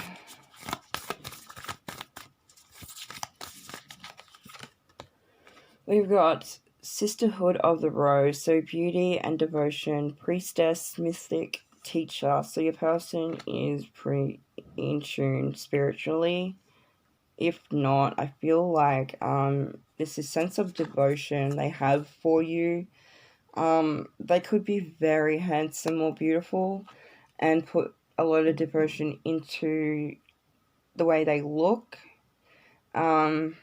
We've got Sisterhood of the Rose, so beauty and devotion, priestess, mystic, teacher. So your person is pretty in tune spiritually. If not, I feel like this is sense of devotion they have for you. They could be very handsome or beautiful and put a lot of devotion into the way they look. But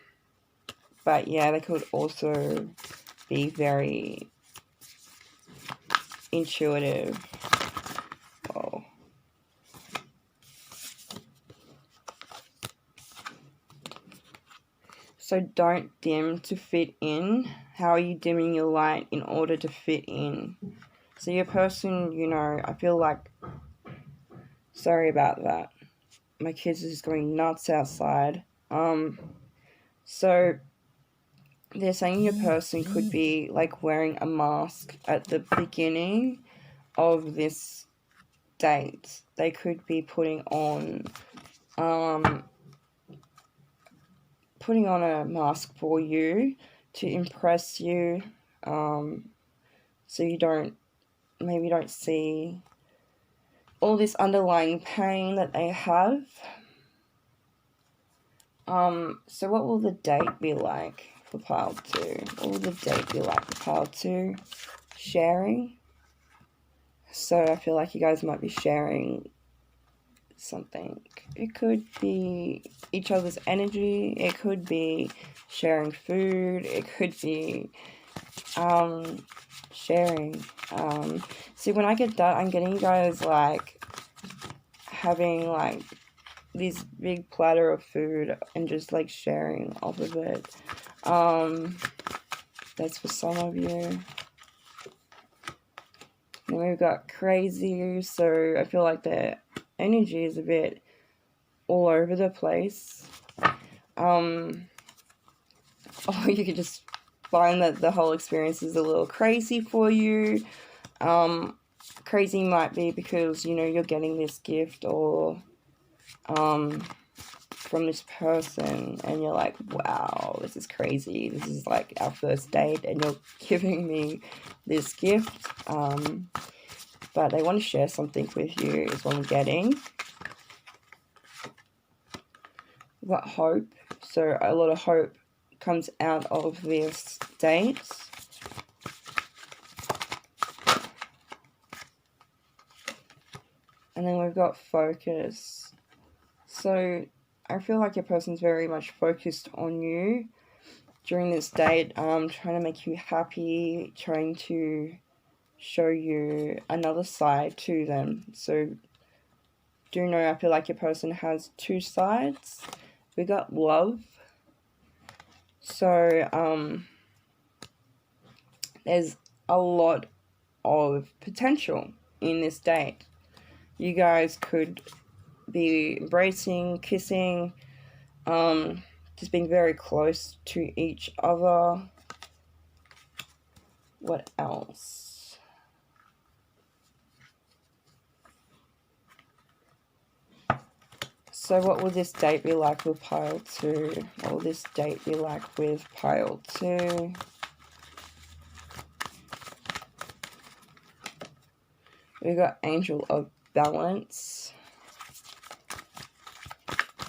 yeah, they could also be very intuitive. Oh. So don't dim to fit in. How are you dimming your light in order to fit in? So your person, I feel like, sorry about that. My kids are just going nuts outside. So they're saying your person could be like wearing a mask at the beginning of this date. They could be putting on a mask for you to impress you, so you don't see all this underlying pain that they have. So what will the date be like for pile 2? What will the date be like for pile 2? Sharing. So I feel like you guys might be sharing something. It could be each other's energy. It could be sharing food. It could be sharing. See, when I get that, I'm getting you guys like having like this big platter of food and just like sharing off of it. That's for some of you. Then we've got crazy, so I feel like the energy is a bit all over the place. Or you could just find that the whole experience is a little crazy for you. Crazy might be because, you're getting this gift or from this person and you're like, wow, this is crazy. This is like our first date and you're giving me this gift. But they want to share something with you is what I'm getting. We've got hope. So a lot of hope comes out of this date. And then we've got focus. So I feel like your person's very much focused on you during this date, trying to make you happy, trying to show you another side to them. So do know, I feel like your person has 2 sides. We got love. So there's a lot of potential in this date. You guys could be embracing, kissing, just being very close to each other. What else? So what will this date be like with pile 2? What will this date be like with pile 2? We got Angel of Balance.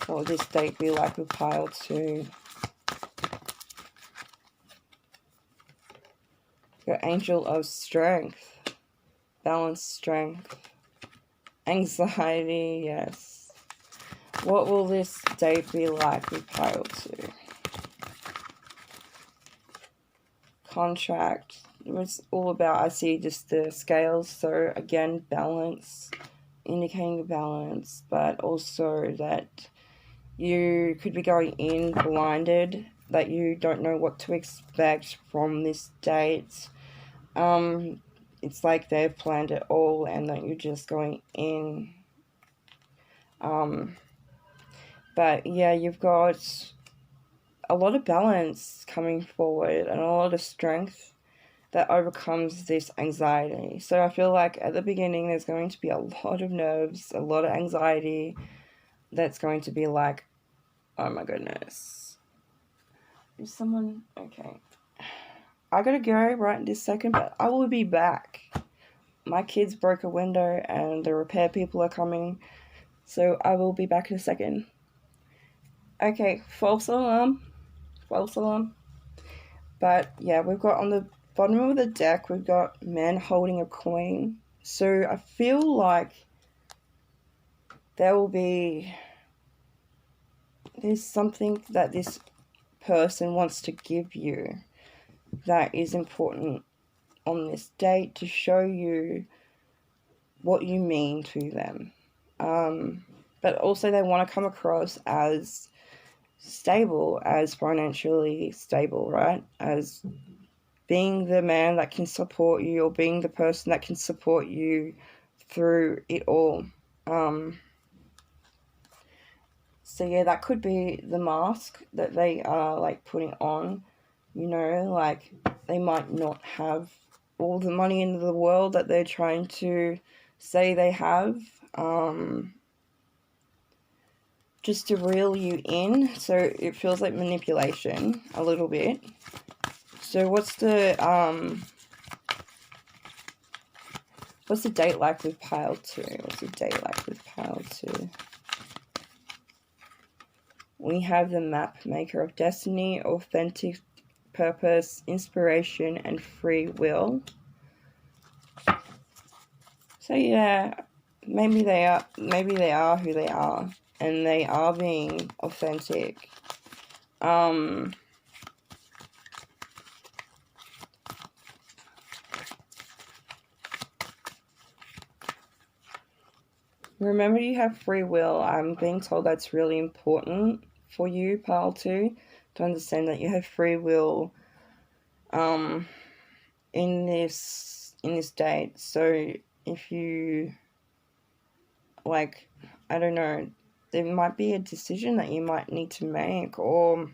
What will this date be like with pile 2? We got Angel of Strength. Balance, strength. Anxiety, yes. What will this date be like with pile 2? Contract. It's all about, I see just the scales. So again, balance, indicating balance, but also that you could be going in blinded, that you don't know what to expect from this date. It's like they've planned it all and that you're just going in. But yeah, you've got a lot of balance coming forward and a lot of strength that overcomes this anxiety. So I feel like at the beginning there's going to be a lot of nerves, a lot of anxiety that's going to be like, oh my goodness. Is someone... Okay. I gotta go right this second, but I will be back. My kids broke a window and the repair people are coming, so I will be back in a second. Okay, false alarm. False alarm. But yeah, we've got on the bottom of the deck, we've got man holding a coin. So I feel like there's something that this person wants to give you that is important on this date to show you what you mean to them. But also they want to come across as stable, as financially stable, right? As being the man that can support you, or being the person that can support you through it all. So yeah, that could be the mask that they are like putting on. You know, like they might not have all the money in the world that they're trying to say they have, just to reel you in. So it feels like manipulation a little bit. So what's the date like with pile 2? What's the date like with pile 2? We have the map maker of destiny, authentic purpose, inspiration, and free will. So yeah, maybe they are who they are, and they are being authentic. Remember, you have free will. I'm being told that's really important for you, pile 2, to understand that you have free will in this date. So if you, like, I don't know, there might be a decision that you might need to make, or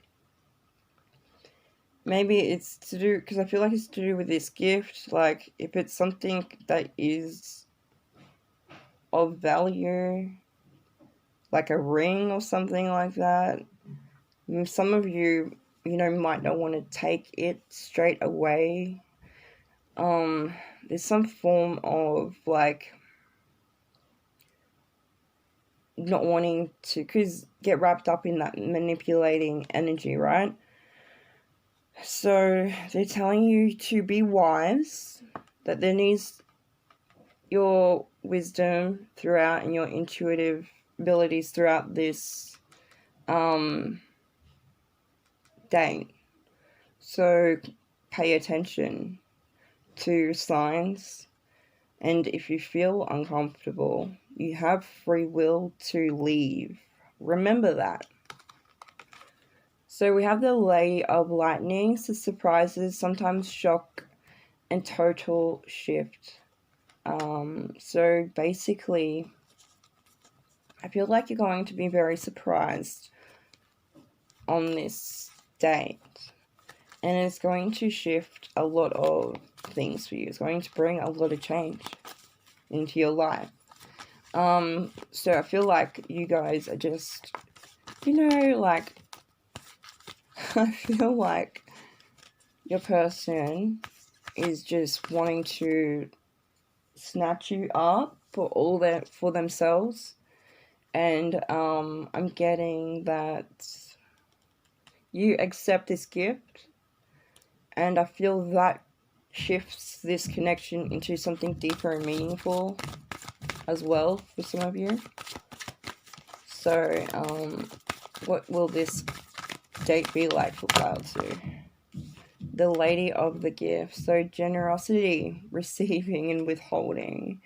maybe it's to do, because I feel like it's to do with this gift. Like, if it's something that is of value, like a ring or something like that, some of you, might not want to take it straight away. There's some form of, like, not wanting to, because get wrapped up in that manipulating energy, right? So they're telling you to be wise, that there needs your wisdom throughout and your intuitive abilities throughout this date. So pay attention to signs, and if you feel uncomfortable, you have free will to leave. Remember that. So we have the lay of lightning, so surprises, sometimes shock, and total shift. So basically, I feel like you're going to be very surprised on this date, and it's going to shift a lot of things for you. It's going to bring a lot of change into your life. So I feel like you guys are just, like, I feel like your person is just wanting to snatch you up for themselves, and I'm getting that you accept this gift, and I feel that shifts this connection into something deeper and meaningful as well for some of you. So what will this date be like for pile 2? The Lady of the Gift. So generosity, receiving and withholding.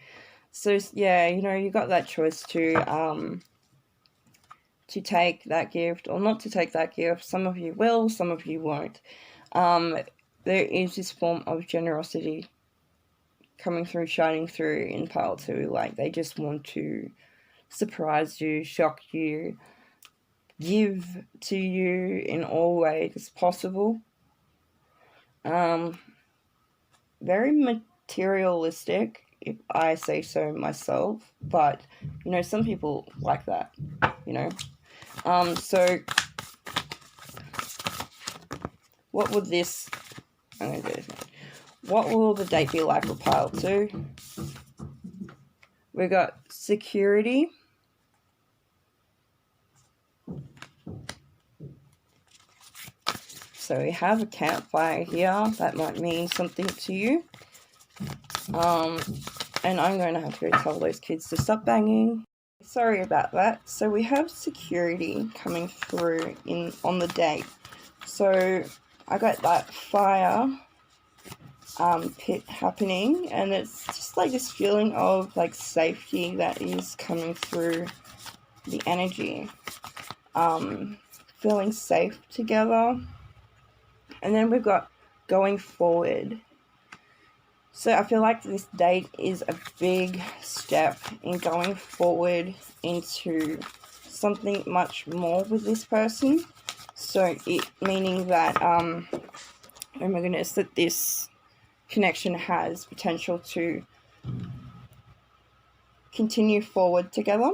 So yeah, you got that choice to take that gift or not to take that gift. Some of you will, some of you won't. There is this form of generosity coming through, shining through in pile 2. Like, they just want to surprise you, shock you, give to you in all ways possible. Very materialistic, if I say so myself, but some people like that, so what will the date be like for pile 2? We got security, so we have a campfire here. That might mean something to you. And I'm going to have to go tell those kids to stop banging. Sorry about that. So we have security coming through on the date. So I got that fire pit happening, and it's just like this feeling of like safety that is coming through the energy. Feeling safe together. And then we've got going forward. So I feel like this date is a big step in going forward into something much more with this person. So it meaning that, oh my goodness, that this connection has potential to continue forward together.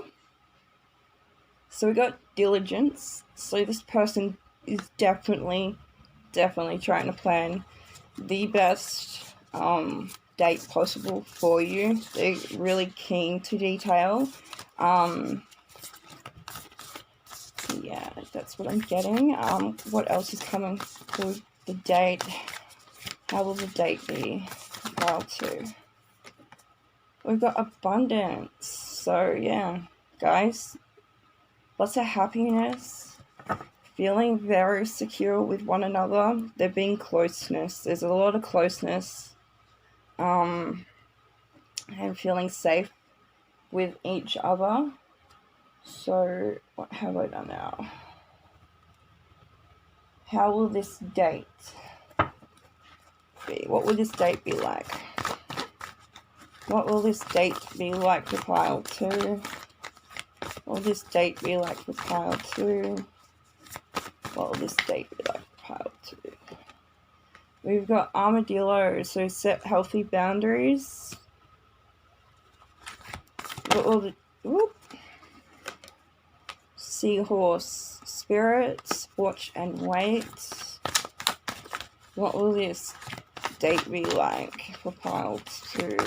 So we got diligence. So this person is definitely trying to plan the best date possible for you. They're really keen to detail. Yeah, that's what I'm getting. What else is coming for the date? How will the date be? Pile 2. We've got abundance. So yeah, guys, lots of happiness. Feeling very secure with one another. There being closeness. There's a lot of closeness. And feeling safe with each other. So what have I done now? How will this date be? What will this date be like? What will this date be like for pile 2? What will this date be like for pile 2? What will this date be like for pile 2? We've got armadillo, so set healthy boundaries. What will the seahorse spirits, watch and wait. What will this date be like for pile 2?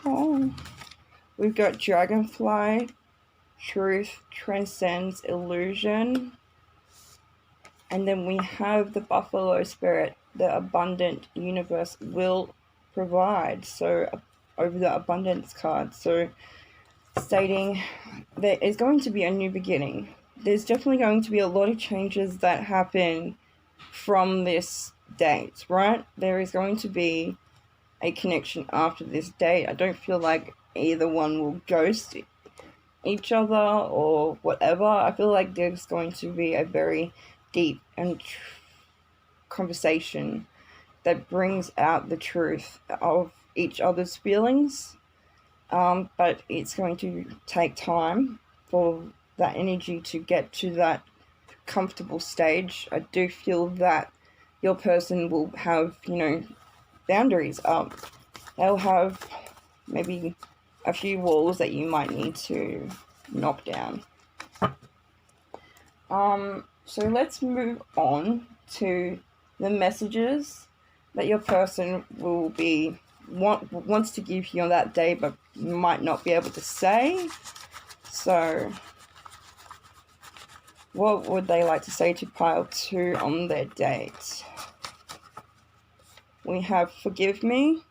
Oh, we've got dragonfly, truth transcends illusion. And then we have the buffalo spirit, the abundant universe will provide. So over the abundance card, so stating there is going to be a new beginning. There's definitely going to be a lot of changes that happen from this date, right? There is going to be a connection after this date. I don't feel like either one will ghost each other or whatever. I feel like there's going to be a very deep and conversation that brings out the truth of each other's feelings. but it's going to take time for that energy to get to that comfortable stage. I do feel that your person will have, boundaries up. They'll have maybe a few walls that you might need to knock down. So let's move on to the messages that your person will be wants to give you on that day, but might not be able to say. So what would they like to say to pile 2 on their date? We have forgive me.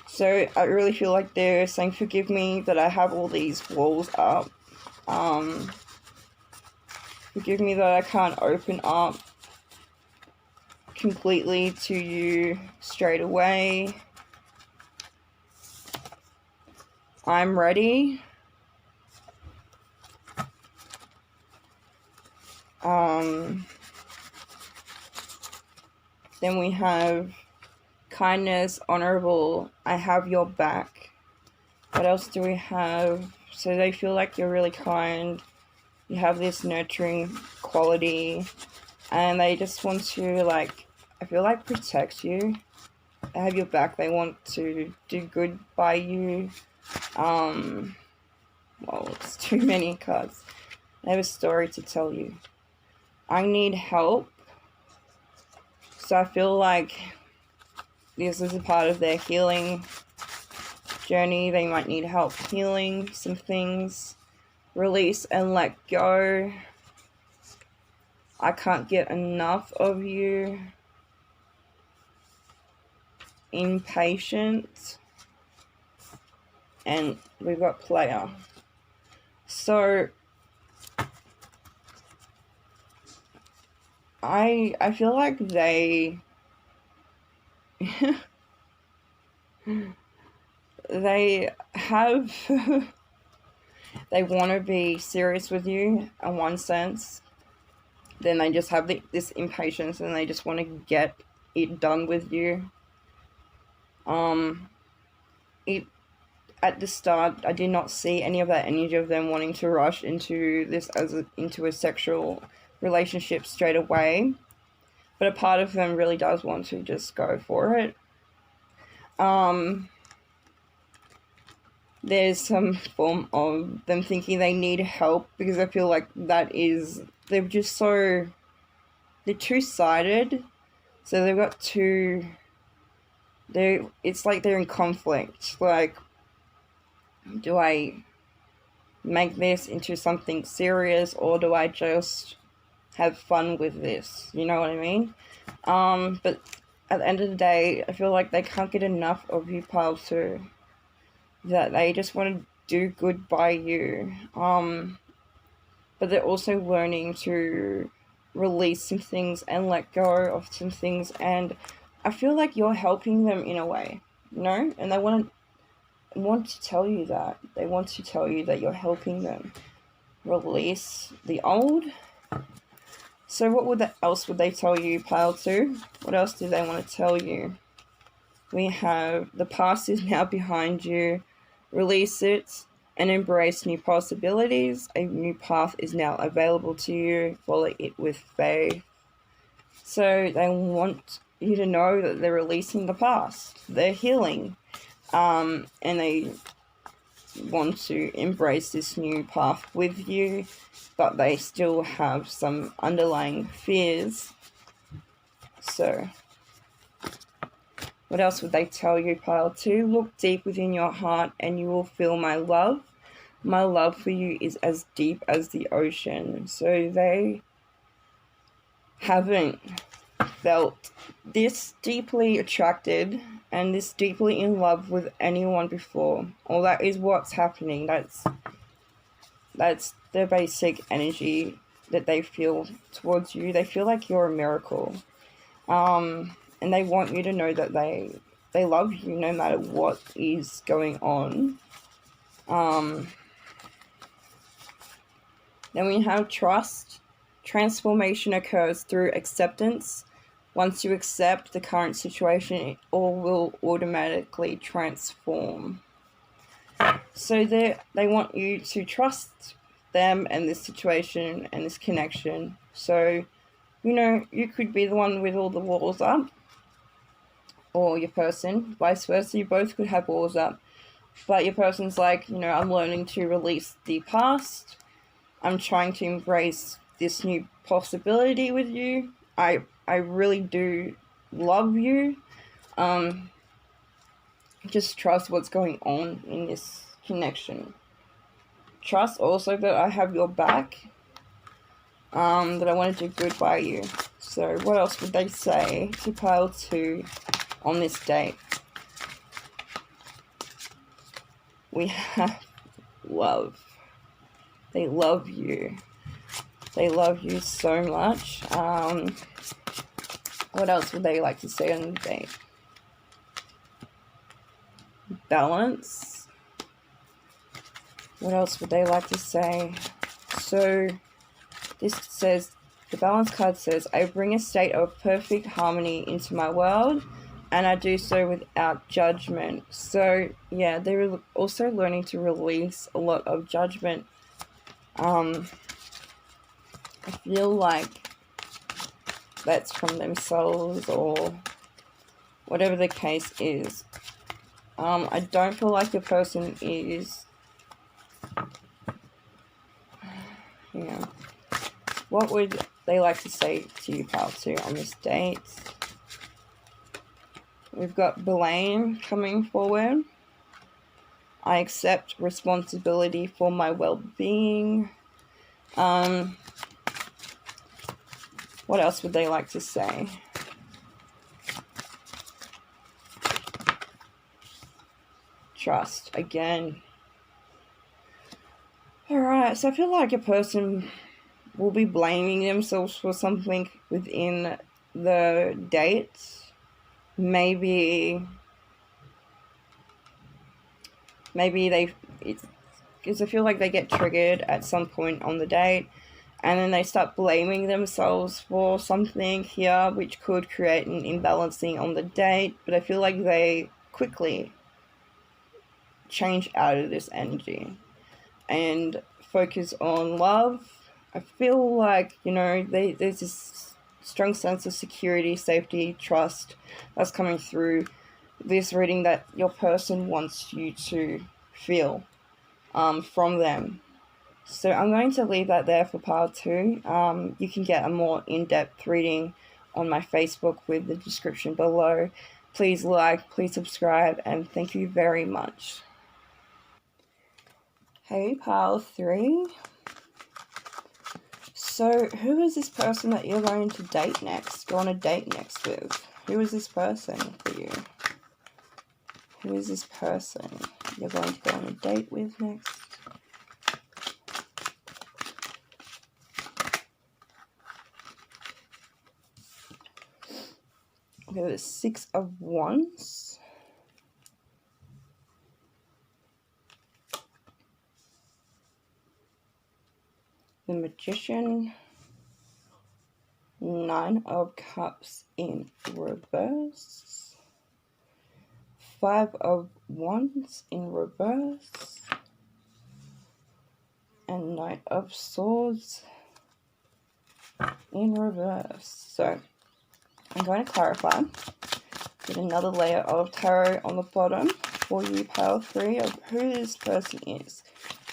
So I really feel like they're saying forgive me that I have all these walls up. Forgive me that I can't open up completely to you straight away. I'm ready. Then we have kindness, honorable, I have your back. What else do we have? So they feel like you're really kind. You have this nurturing quality. And they just want to, like, I feel like protect you. They have your back. They want to do good by you. Well, it's too many cards. They have a story to tell you. I need help. So I feel like this is a part of their healing journey. They might need help healing some things. Release and let go. I can't get enough of you. Impatient. And we've got player. So I feel like they they have they want to be serious with you in one sense. Then they just have this impatience and they just want to get it done with you. At the start, I did not see any of that energy of them wanting to rush into this into a sexual relationship straight away. But a part of them really does want to just go for it. There's some form of them thinking they need help, because I feel like they're two-sided. So they've got it's like they're in conflict. Like, do I make this into something serious, or do I just have fun with this? You know what I mean? But at the end of the day, I feel like they can't get enough of you, pile 2. That they just want to do good by you. But they're also learning to release some things and let go of some things. And I feel like you're helping them in a way, And they want to tell you that. They want to tell you that you're helping them release the old. So what else would they tell you, pile 2? What else do they want to tell you? We have the past is now behind you. Release it and embrace new possibilities. A new path is now available to you. Follow it with faith. So they want you to know that they're releasing the past. They're healing. And they want to embrace this new path with you, but they still have some underlying fears. So what else would they tell you, pile 2? Look deep within your heart and you will feel my love. My love for you is as deep as the ocean. So they haven't felt this deeply attracted and this deeply in love with anyone before. Or that is what's happening. That's the basic energy that they feel towards you. They feel like you're a miracle. And they want you to know that they love you no matter what is going on. Then we have trust. Transformation occurs through acceptance. Once you accept the current situation, it all will automatically transform. So they want you to trust them and this situation and this connection. So, you could be the one with all the walls up, or your person, vice versa. You both could have walls up. But your person's like, I'm learning to release the past. I'm trying to embrace this new possibility with you. I really do love you. Just trust what's going on in this connection. Trust also that I have your back. That I want to do good by you. So what else would they say to pile 2 on this date? We have love. They love you. They love you so much. What else would they like to say on the date? Balance. What else would they like to say? So this says, the balance card says, I bring a state of perfect harmony into my world, and I do so without judgment. So yeah, they're also learning to release a lot of judgment. I feel like that's from themselves or whatever the case is. I don't feel like the person is, what would they like to say to you, pile 2, on this date? We've got blame coming forward. I accept responsibility for my well-being. What else would they like to say? Trust, again. Alright, so I feel like a person will be blaming themselves for something within the date. Maybe because I feel like they get triggered at some point on the date, and then they start blaming themselves for something here, which could create an imbalancing on the date. But I feel like they quickly change out of this energy and focus on love. I feel like, there's this strong sense of security, safety, trust that's coming through this reading that your person wants you to feel from them. So I'm going to leave that there for part 2. You can get a more in-depth reading on my Facebook with the description below. Please like, please subscribe, and thank you very much. Hey, pile 3. So who is this person that you're going to go on a date next with? Who is this person for you? Who is this person you're going to go on a date with next? Okay, the 6 of Wands. The Magician. 9 of Cups in reverse. 5 of Wands in reverse. And Knight of Swords in reverse. So I'm going to clarify with another layer of tarot on the bottom for you, pile 3, of who this person is.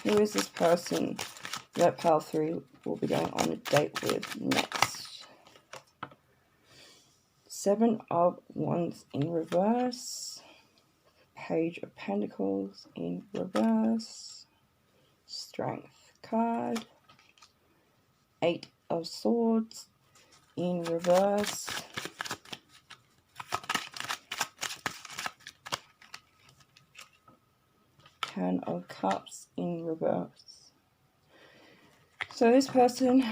Who is this person that pile 3 will be going on a date with next? 7 of Wands in reverse. Page of Pentacles in reverse. Strength card. 8 of Swords in reverse. 10 of Cups in reverse. So this person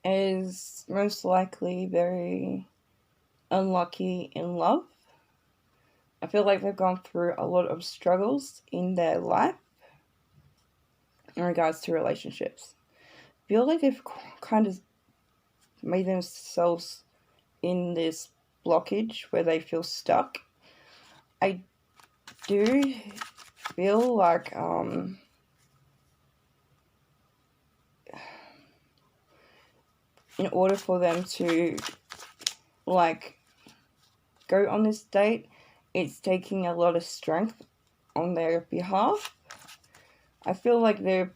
is most likely very unlucky in love. I feel like they've gone through a lot of struggles in their life in regards to relationships. I feel like they've kind of made themselves in this blockage where they feel stuck. I do feel like in order for them to like go on this date, it's taking a lot of strength on their behalf. I feel like they're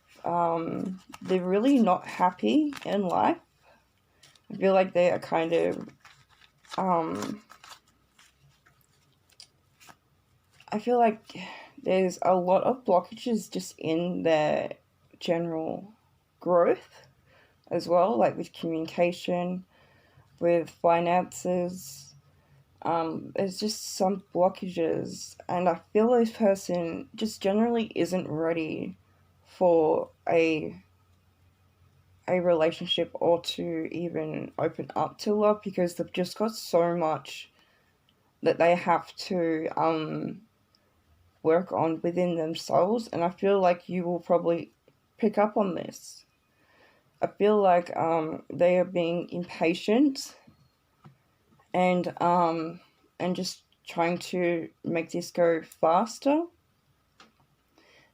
really not happy in life. I feel like they are kind of I feel like there's a lot of blockages just in their general growth as well, like with communication, with finances. There's just some blockages, and I feel this person just generally isn't ready for a relationship or to even open up to love, because they've just got so much that they have to work on within themselves, and I feel like you will probably pick up on this. I feel like they are being impatient and just trying to make this go faster.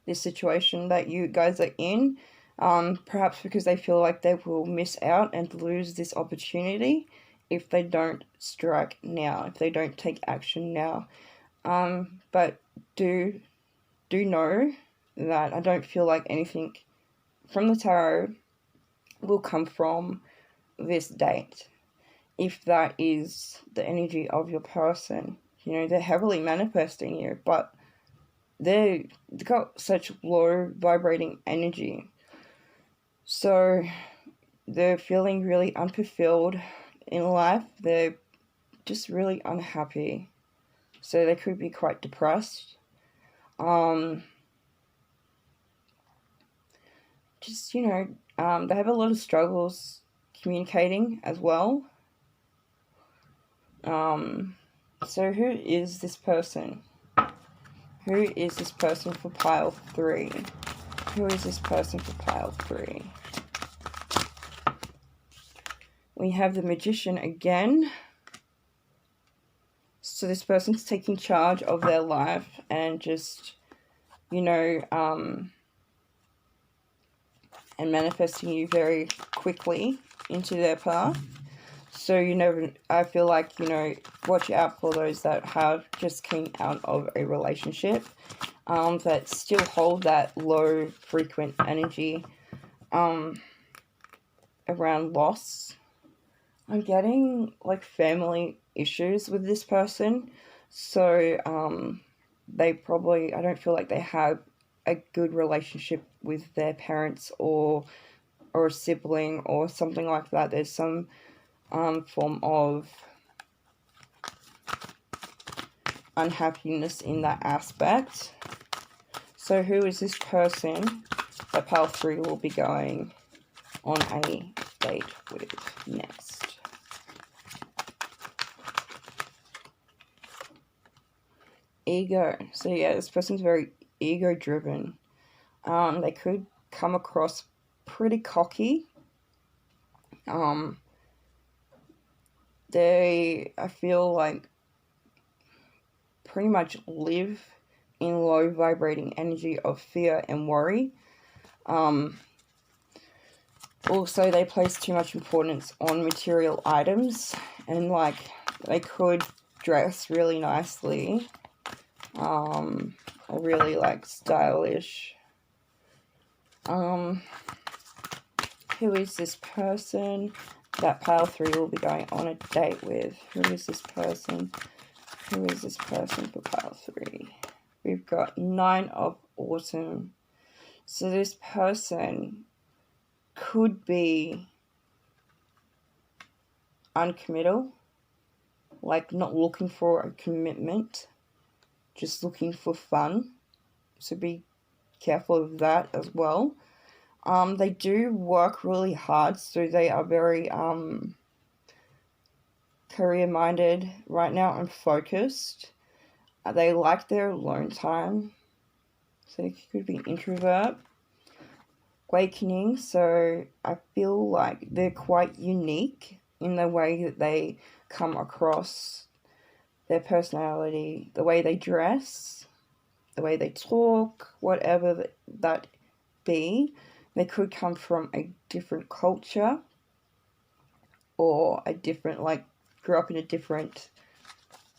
This situation that you guys are in, perhaps because they feel like they will miss out and lose this opportunity if they don't strike now, if they don't take action now. But do know that I don't feel like anything from the tarot will come from this date, if that is the energy of your person. You know, they're heavily manifesting you, but they've got such low vibrating energy. So they're feeling really unfulfilled in life. They're just really unhappy. So they could be quite depressed. Just, you know, they have a lot of struggles communicating as well. So who is this person? Who is this person for pile 3? Who is this person for pile 3? We have the Magician again. So this person's taking charge of their life and just, you know, and manifesting you very quickly into their path. So, you know, I feel like, you know, watch out for those that have just came out of a relationship, that still hold that low frequent energy around loss. I'm getting like family issues with this person. So they probably, I don't feel like they have a good relationship with their parents or a sibling or something like that. There's some form of unhappiness in that aspect. So who is this person that pile 3 will be going on a date with next? Ego. So yeah, this person's very ego driven. They could come across pretty cocky. They, I feel like, pretty much live in low vibrating energy of fear and worry. Also, they place too much importance on material items, and like they could dress really nicely, or really like stylish. Who is this person that pile 3 will be going on a date with? Who is this person? Who is this person for pile 3? We've got 9 of Autumn. So this person could be uncommittal, like not looking for a commitment, just looking for fun. So be careful of that as well. They do work really hard, so they are very career-minded right now and focused. They like their alone time, so they could be introvert. Awakening, so I feel like they're quite unique in the way that they come across, their personality, the way they dress, the way they talk, whatever that be. They could come from a different culture or a different, like, grew up in a different,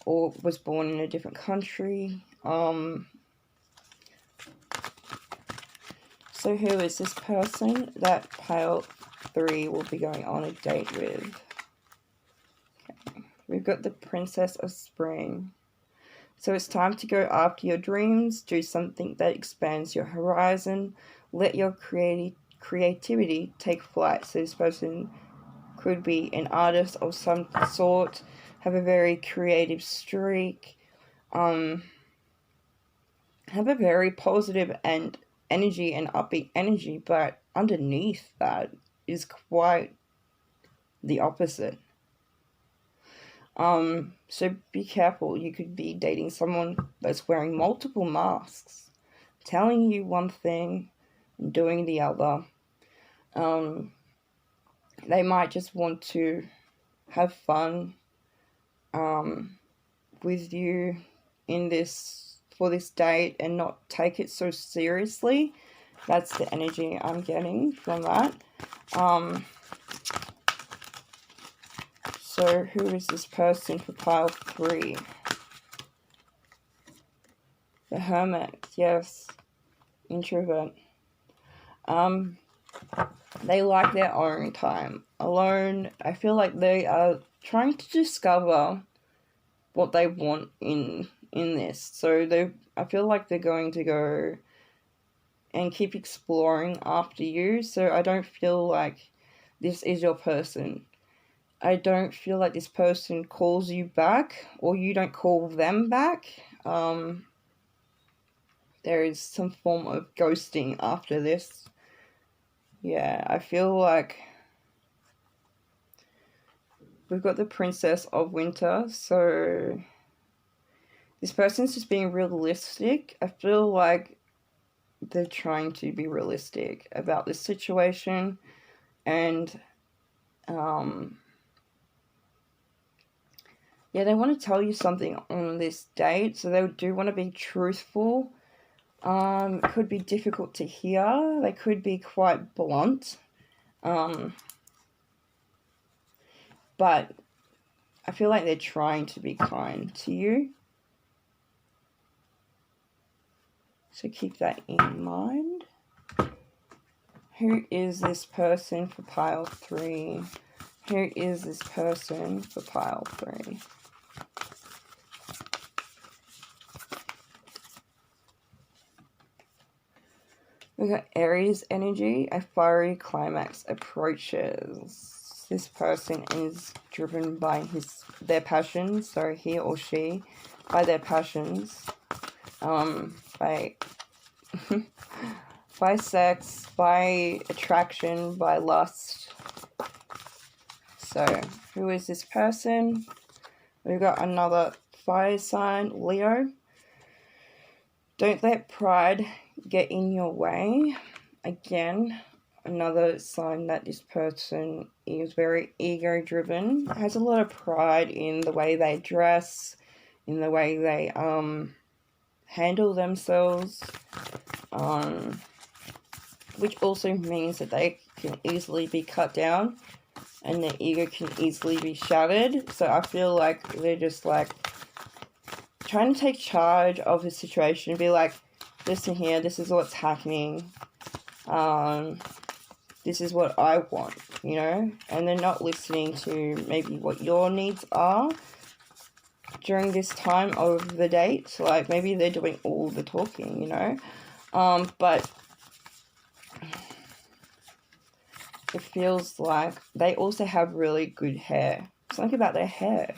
or was born in a different country. So who is this person that pile 3 will be going on a date with? Okay. We've got the Princess of Spring. So it's time to go after your dreams, do something that expands your horizon, let your creativity take flight. So this person could be an artist of some sort, have a very creative streak, have a very positive and energy and upbeat energy, but underneath that is quite the opposite. So be careful. You could be dating someone that's wearing multiple masks, telling you one thing and doing the other. They might just want to have fun with you for this date and not take it so seriously. That's the energy I'm getting from that. So who is this person for pile 3? The Hermit, yes. Introvert. They like their own time alone. I feel like they are trying to discover what they want in this. So I feel like they're going to go and keep exploring after you. So I don't feel like this is your person. I don't feel like this person calls you back or you don't call them back. There is some form of ghosting after this. Yeah, I feel like we've got the Princess of Winter. So this person's just being realistic. I feel like they're trying to be realistic about this situation. And yeah, they want to tell you something on this date, so they do want to be truthful. It could be difficult to hear. They could be quite blunt. But I feel like they're trying to be kind to you. So keep that in mind. Who is this person for pile 3? Who is this person for pile 3? We've got Aries energy. A fiery climax approaches. This person is driven by their passions, so he or she, by their passions, by by sex, by attraction, by lust. So, who is this person? We've got another fire sign, Leo. Don't let pride get in your way. Again, another sign that this person is very ego-driven, has a lot of pride in the way they dress, in the way they handle themselves, which also means that they can easily be cut down and their ego can easily be shattered. So I feel like they're just like trying to take charge of the situation and be like, listen here, this is what's happening. This is what I want, you know? And they're not listening to maybe what your needs are during this time of the date. Like, maybe they're doing all the talking, you know? But it feels like they also have really good hair. Something about their hair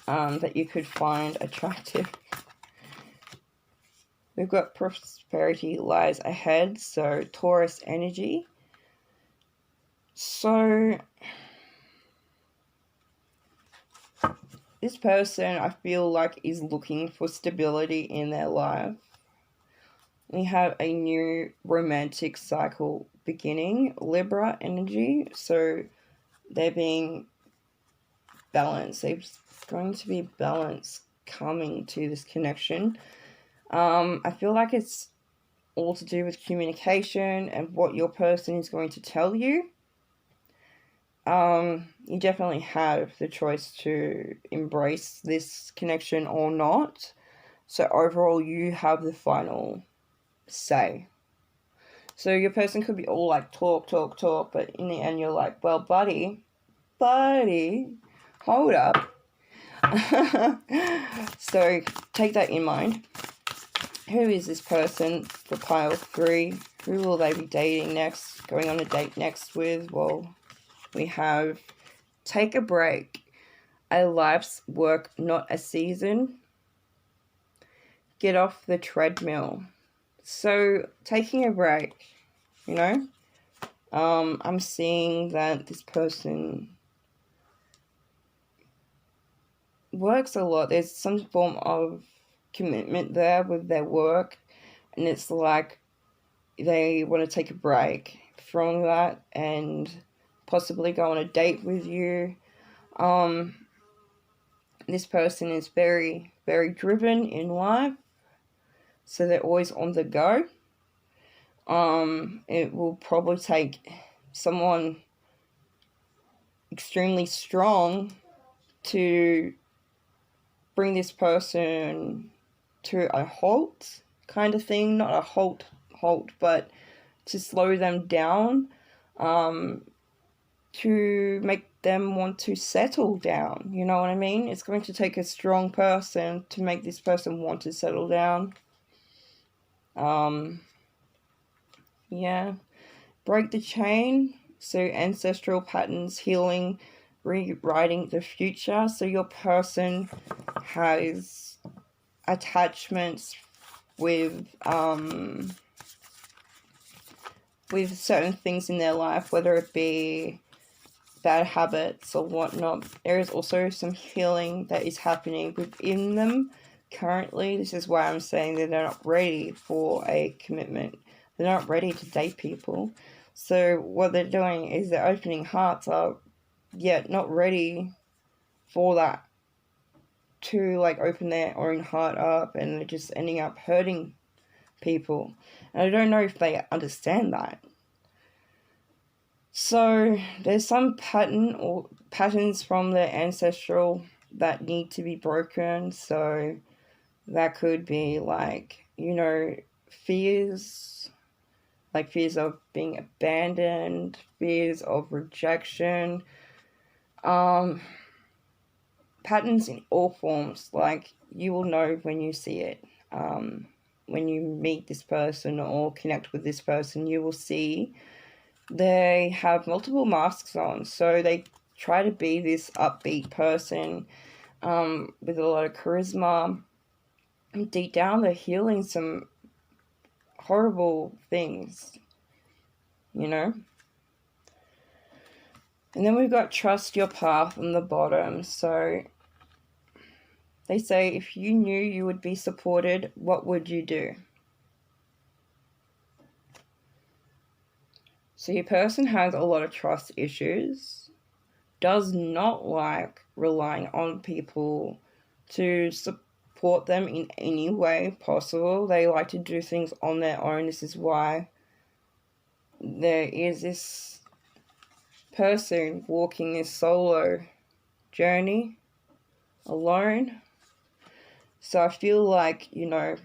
that you could find attractive. We've got prosperity lies ahead, so Taurus energy. So this person, I feel like, is looking for stability in their life. We have a new romantic cycle beginning, Libra energy. So they're being balance. There's going to be balance coming to this connection. I feel like it's all to do with communication and what your person is going to tell you. You definitely have the choice to embrace this connection or not. So overall, you have the final say. So your person could be all like talk, but in the end you're like, well, buddy, hold up. So take that in mind. Who is this person for pile 3? Who will they be dating next, going on a date next with? Well, we have take a break. A life's work, not a season. Get off the treadmill. So taking a break, you know, I'm seeing that this person works a lot. There's some form of commitment there with their work, and it's like they want to take a break from that and possibly go on a date with you. This person is very, very driven in life, so they're always on the go. It will probably take someone extremely strong to bring this person to a halt kind of thing. Not a halt, but to slow them down, to make them want to settle down. You know what I mean? It's going to take a strong person to make this person want to settle down. Yeah. Break the chain. So ancestral patterns, healing, rewriting the future. So your person has attachments with certain things in their life, whether it be bad habits or whatnot. There is also some healing that is happening within them currently. This is why I'm saying that they're not ready for a commitment. They're not ready to date people. So what they're doing is they're opening hearts up, yet not ready for that, to like open their own heart up, and they're just ending up hurting people. And I don't know if they understand that. So there's some patterns from the ancestral that need to be broken. So that could be like, you know, fears, like fears of being abandoned, fears of rejection, patterns in all forms. Like you will know when you see it. When you meet this person or connect with this person, you will see they have multiple masks on. So they try to be this upbeat person with a lot of charisma. And deep down, they're healing some horrible things, you know? And then we've got trust your path on the bottom. So they say, if you knew you would be supported, what would you do? So your person has a lot of trust issues, does not like relying on people to support them in any way possible. They like to do things on their own. This is why there is this person walking this solo journey alone. So I feel like, you know,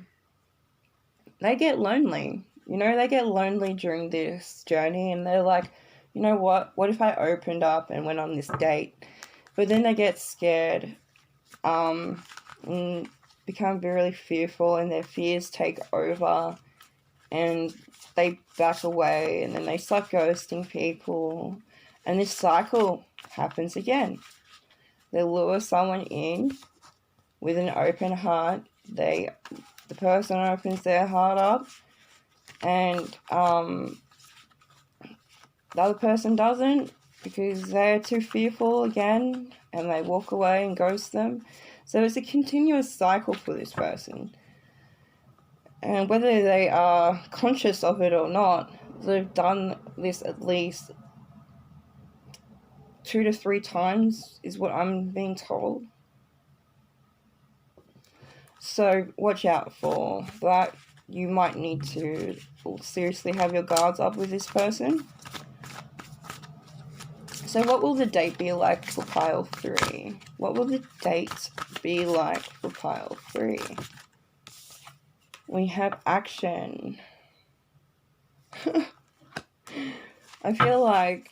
they get lonely. You know, they get lonely during this journey, and they're like, you know what if I opened up and went on this date? But then they get scared, and become really fearful, and their fears take over, and they back away, and then they start ghosting people, and this cycle happens again. They lure someone in with an open heart. The person opens their heart up, and the other person doesn't, because they're too fearful again, and they walk away and ghost them. So it's a continuous cycle for this person. And whether they are conscious of it or not, they've done this at least 2 to 3 times is what I'm being told. So watch out for that. You might need to seriously have your guards up with this person. So what will the date be like for pile 3? What will the date be like for pile 3? We have action. I feel like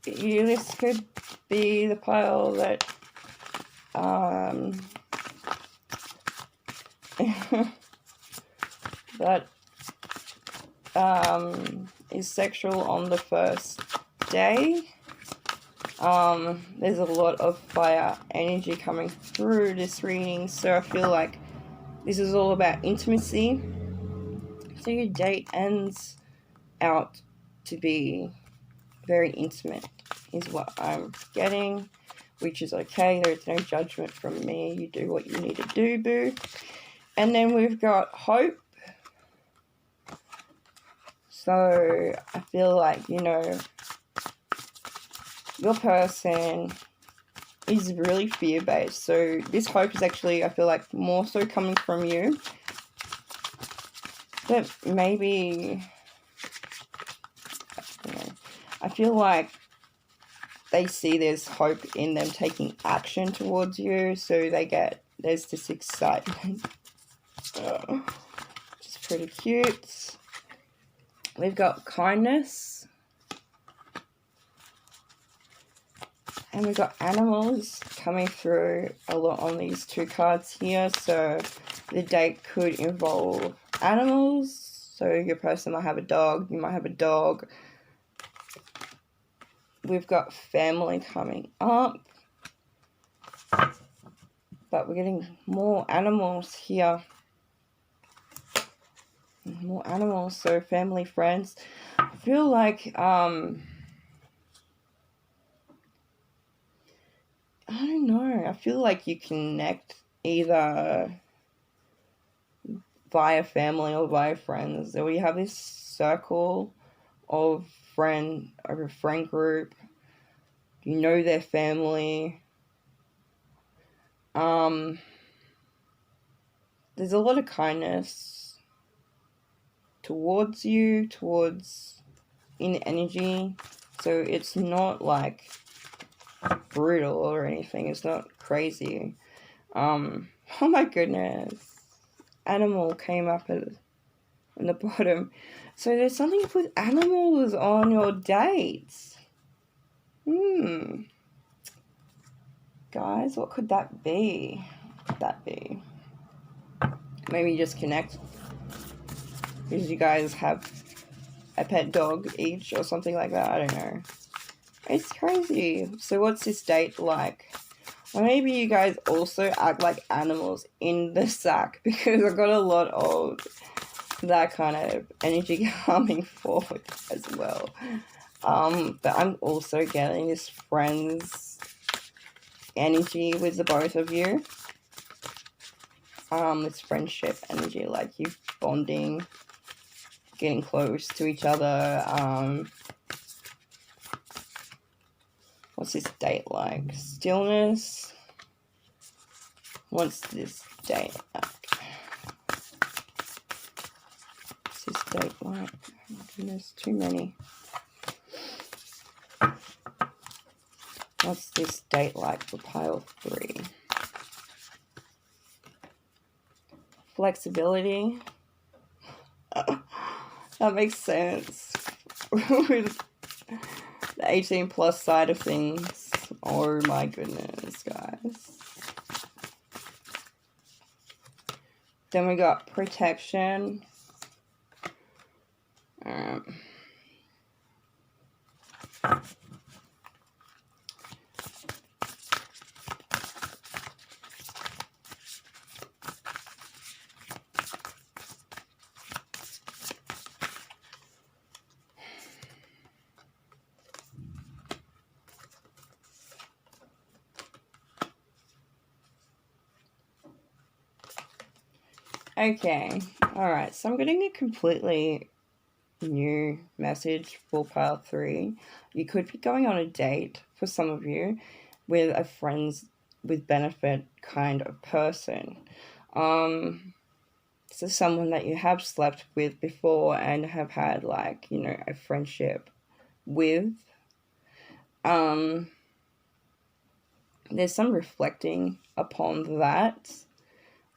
this could be the pile that that is sexual on the first day. There's a lot of fire energy coming through this reading, so I feel like this is all about intimacy. So your date ends out to be very intimate is what I'm getting, which is okay. There's no judgment from me. You do what you need to do, boo. And then we've got hope. So I feel like, you know, your person is really fear-based. So this hope is actually, I feel like, more so coming from you. But maybe, I feel like they see there's hope in them taking action towards you. So there's this excitement. It's pretty cute. We've got kindness. And we've got animals coming through a lot on these 2 cards here. So the date could involve animals. So your person might have a dog. You might have a dog. We've got family coming up. But we're getting more animals here. More animals. So family, friends. I feel like I don't know. I feel like you connect either via family or via friends. So we have this circle of a friend group. You know their family. There's a lot of kindness towards you, in energy. So it's not like brutal or anything. It's not crazy. Oh my goodness. Animal came up on the bottom. So there's something with animals on your dates. Guys, what could that be? Maybe just connect because you guys have a pet dog each or something like that. I don't know. It's crazy. So what's this date like? Or maybe you guys also act like animals in the sack, because I've got a lot of that kind of energy coming forward as well. But I'm also getting this friends energy with the both of you. This friendship energy, like you bonding, getting close to each other. What's this date like? Stillness. What's this date like? What's this date like? Oh my goodness, too many. What's this date like for pile 3? Flexibility. That makes sense. With the 18 plus side of things. Oh my goodness, guys. Then we got protection. Okay, alright, so I'm getting a completely new message for pile 3. You could be going on a date, for some of you, with a friends with benefit kind of person. So someone that you have slept with before and have had, like, you know, a friendship with. There's some reflecting upon that.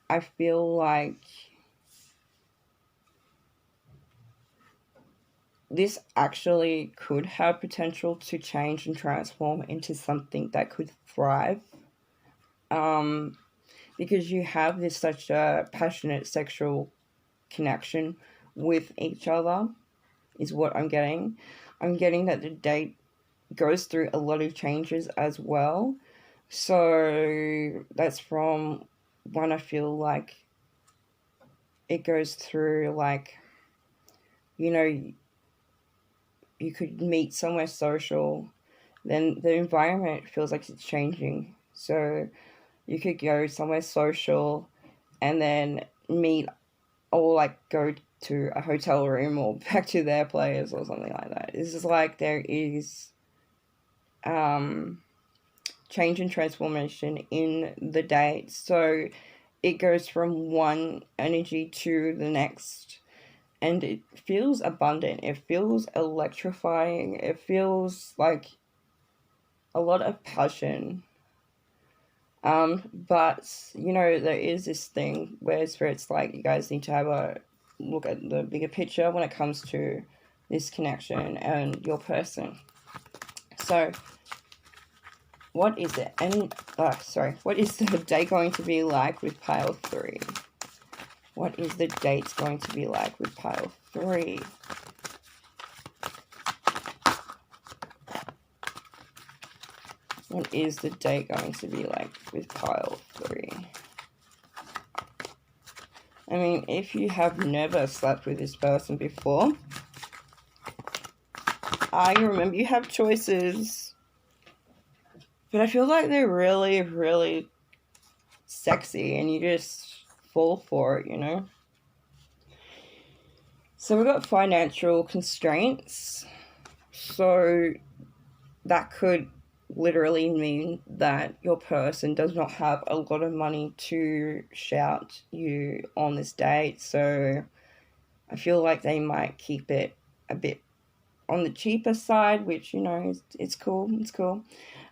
I feel like this actually could have potential to change and transform into something that could thrive. Because you have this such a passionate sexual connection with each other, is what I'm getting. I'm getting that the date goes through a lot of changes as well. So that's from when I feel like it goes through, like, you know, you could meet somewhere social, then the environment feels like it's changing. So you could go somewhere social and then meet, or like go to a hotel room or back to their place or something like that. It's just like there is change and transformation in the date. So it goes from one energy to the next. And it feels abundant. It feels electrifying. It feels like a lot of passion. But, you know, there is this thing where Spirit's like, you guys need to have a look at the bigger picture when it comes to this connection and your person. So, what is it? What is the date going to be like with pile 3? What is the date going to be like with pile 3? What is the date going to be like with pile 3? I mean, if you have never slept with this person before, you remember you have choices. But I feel like they're really, really sexy and you just fall for it, you know? So we've got financial constraints. So that could literally mean that your person does not have a lot of money to shout you on this date. So I feel like they might keep it a bit on the cheaper side, which, you know, it's cool. It's cool.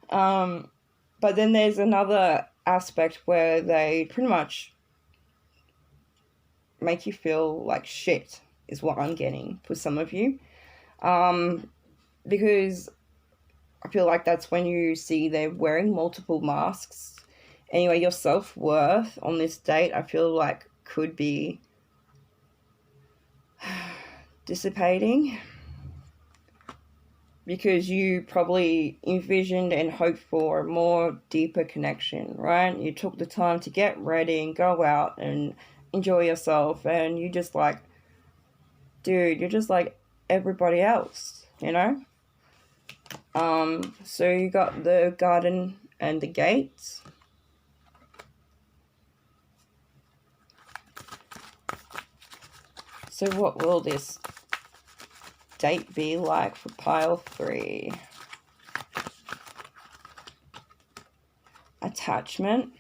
But then there's another aspect where they pretty much make you feel like shit, is what I'm getting for some of you. Because I feel like that's when you see they're wearing multiple masks. Anyway, your self-worth on this date, I feel like, could be dissipating. Because you probably envisioned and hoped for a more deeper connection, right? You took the time to get ready and go out and enjoy yourself. And you just like, dude, you're just like everybody else, you know? So you got the garden and the gates. So what will this date be like for pile 3? Attachment.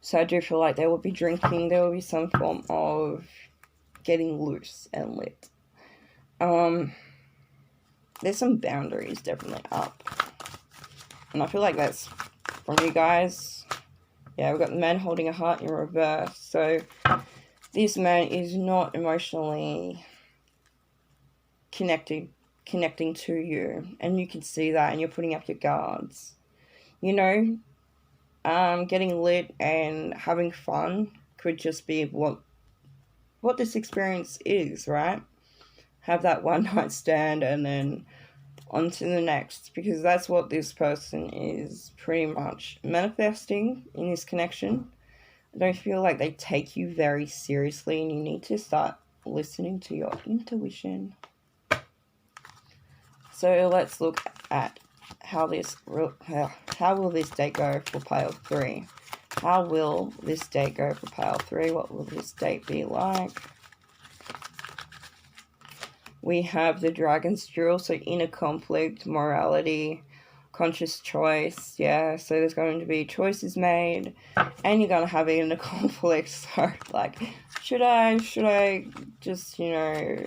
So I do feel like there will be drinking. There will be some form of getting loose and lit. There's some boundaries definitely up. And I feel like that's from you guys. Yeah, we've got the man holding a heart in reverse. So this man is not emotionally connecting to you. And you can see that, and you're putting up your guards. You know, getting lit and having fun could just be what this experience is, right? Have that one night stand and then on to the next, because that's what this person is pretty much manifesting in this connection. I don't feel like they take you very seriously, and you need to start listening to your intuition. So let's look at how will this date go for pile 3? How will this date go for pile 3? What will this date be like? We have the Dragon's Jewel, so inner conflict, morality, conscious choice. Yeah, so there's going to be choices made, and you're going to have inner conflict. So, like, should I just, you know,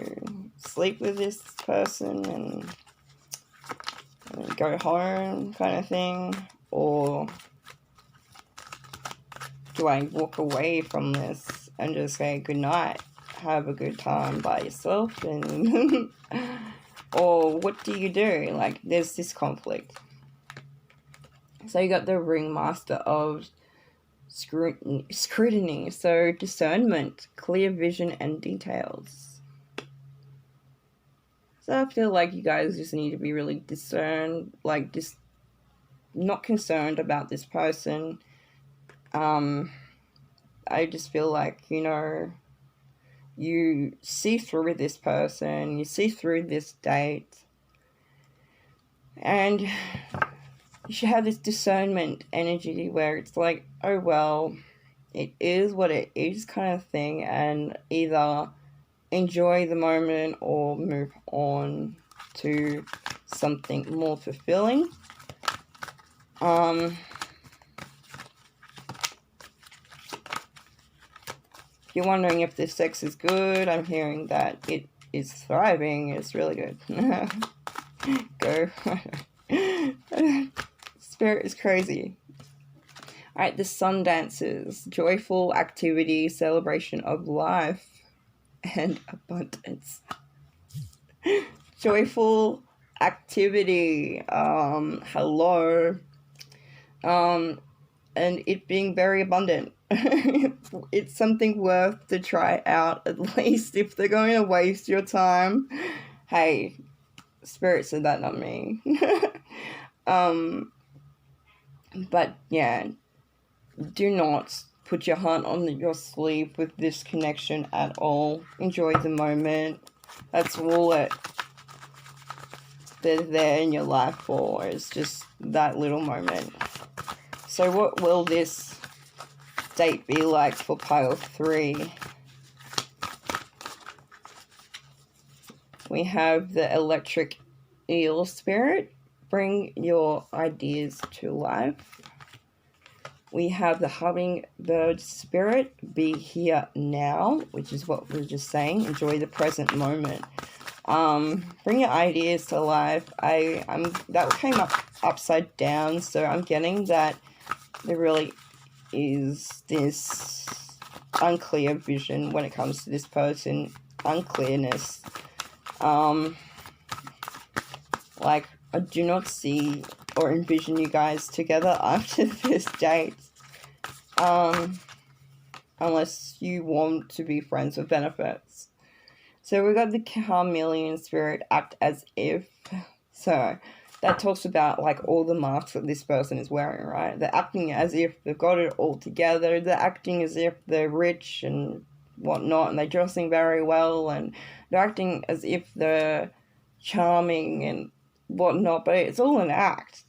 sleep with this person and go home kind of thing? Or do I walk away from this and just say goodnight, have a good time by yourself, and or what do you do? Like, there's this conflict. So you got the Ringmaster of scrutiny, so discernment, clear vision, and details. So I feel like you guys just need to be really discerned, like, just not concerned about this person. I just feel like, you know, you see through this person, you see through this date, and you should have this discernment energy where it's like, oh, well, it is what it is kind of thing, and either enjoy the moment or move on to something more fulfilling. If you're wondering if the sex is good, I'm hearing that it is thriving. It's really good. Go. Spirit is crazy. Alright, the sun dances. Joyful activity, celebration of life, and abundance. Joyful activity. Hello. And it being very abundant. It's something worth to try out, at least if they're going to waste your time. Hey, Spirit said that, not me. But yeah, do not put your heart on your sleeve with this connection at all. Enjoy the moment. That's all that they're there in your life for, is just that little moment. So what will this date be like for pile 3? We have the electric eel spirit. Bring your ideas to life. We have the hummingbird spirit. Be here now, which is what we were just saying. Enjoy the present moment. Bring your ideas to life. That came up upside down, so I'm getting that there really is this unclear vision when it comes to this person. Unclearness. Like, I do not see or envision you guys together after this date. Unless you want to be friends with benefits. So we got the chameleon spirit, act as if. So that talks about, like, all the masks that this person is wearing, right? They're acting as if they've got it all together. They're acting as if they're rich and whatnot, and they're dressing very well, and they're acting as if they're charming and whatnot, but it's all an act.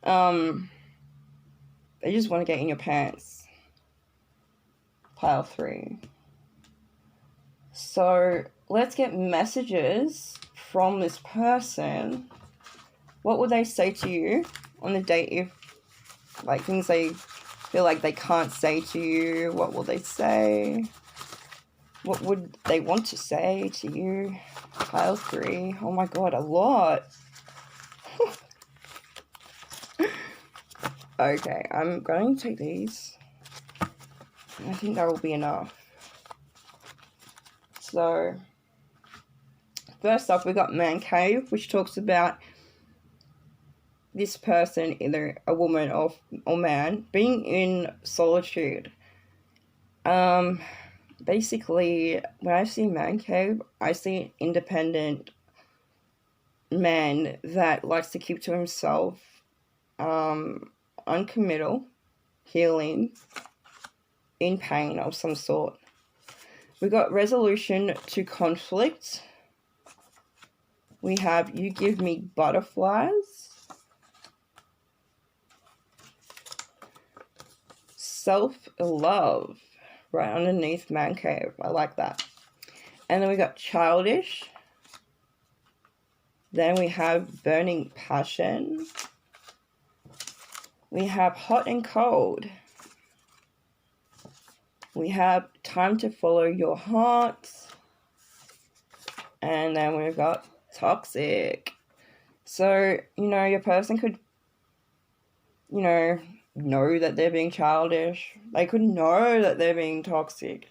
They just want to get in your pants. Pile 3. So let's get messages from this person. What would they say to you on the date if, like, things they feel like they can't say to you? What will they say? What would they want to say to you? Pile 3. Oh my god, a lot. Okay, I'm going to take these. I think that will be enough. So, first up, we got Man Cave, which talks about this person, either a woman or man, being in solitude. Basically, when I see Man Cave, I see an independent man that likes to keep to himself, uncommittal, healing, in pain of some sort. We got resolution to conflict. We have you give me butterflies. Self-love, right underneath Man Cave. I like that. And then we got childish. Then we have burning passion. We have hot and cold. We have time to follow your heart. And then we've got toxic. So, your person could, know that they're being childish. They could know that they're being toxic,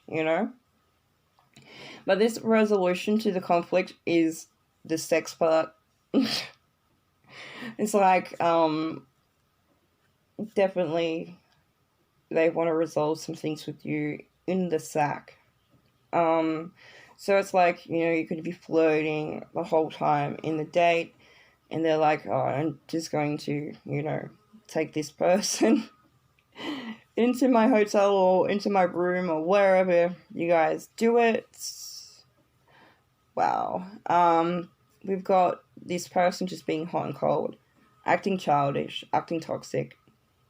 But this resolution to the conflict is the sex part. It's like, definitely they want to resolve some things with you in the sack. So it's like, you could be flirting the whole time in the date, and they're like, oh, I'm just going to, take this person into my hotel or into my room or wherever you guys do it. Wow. We've got this person just being hot and cold, acting childish, acting toxic,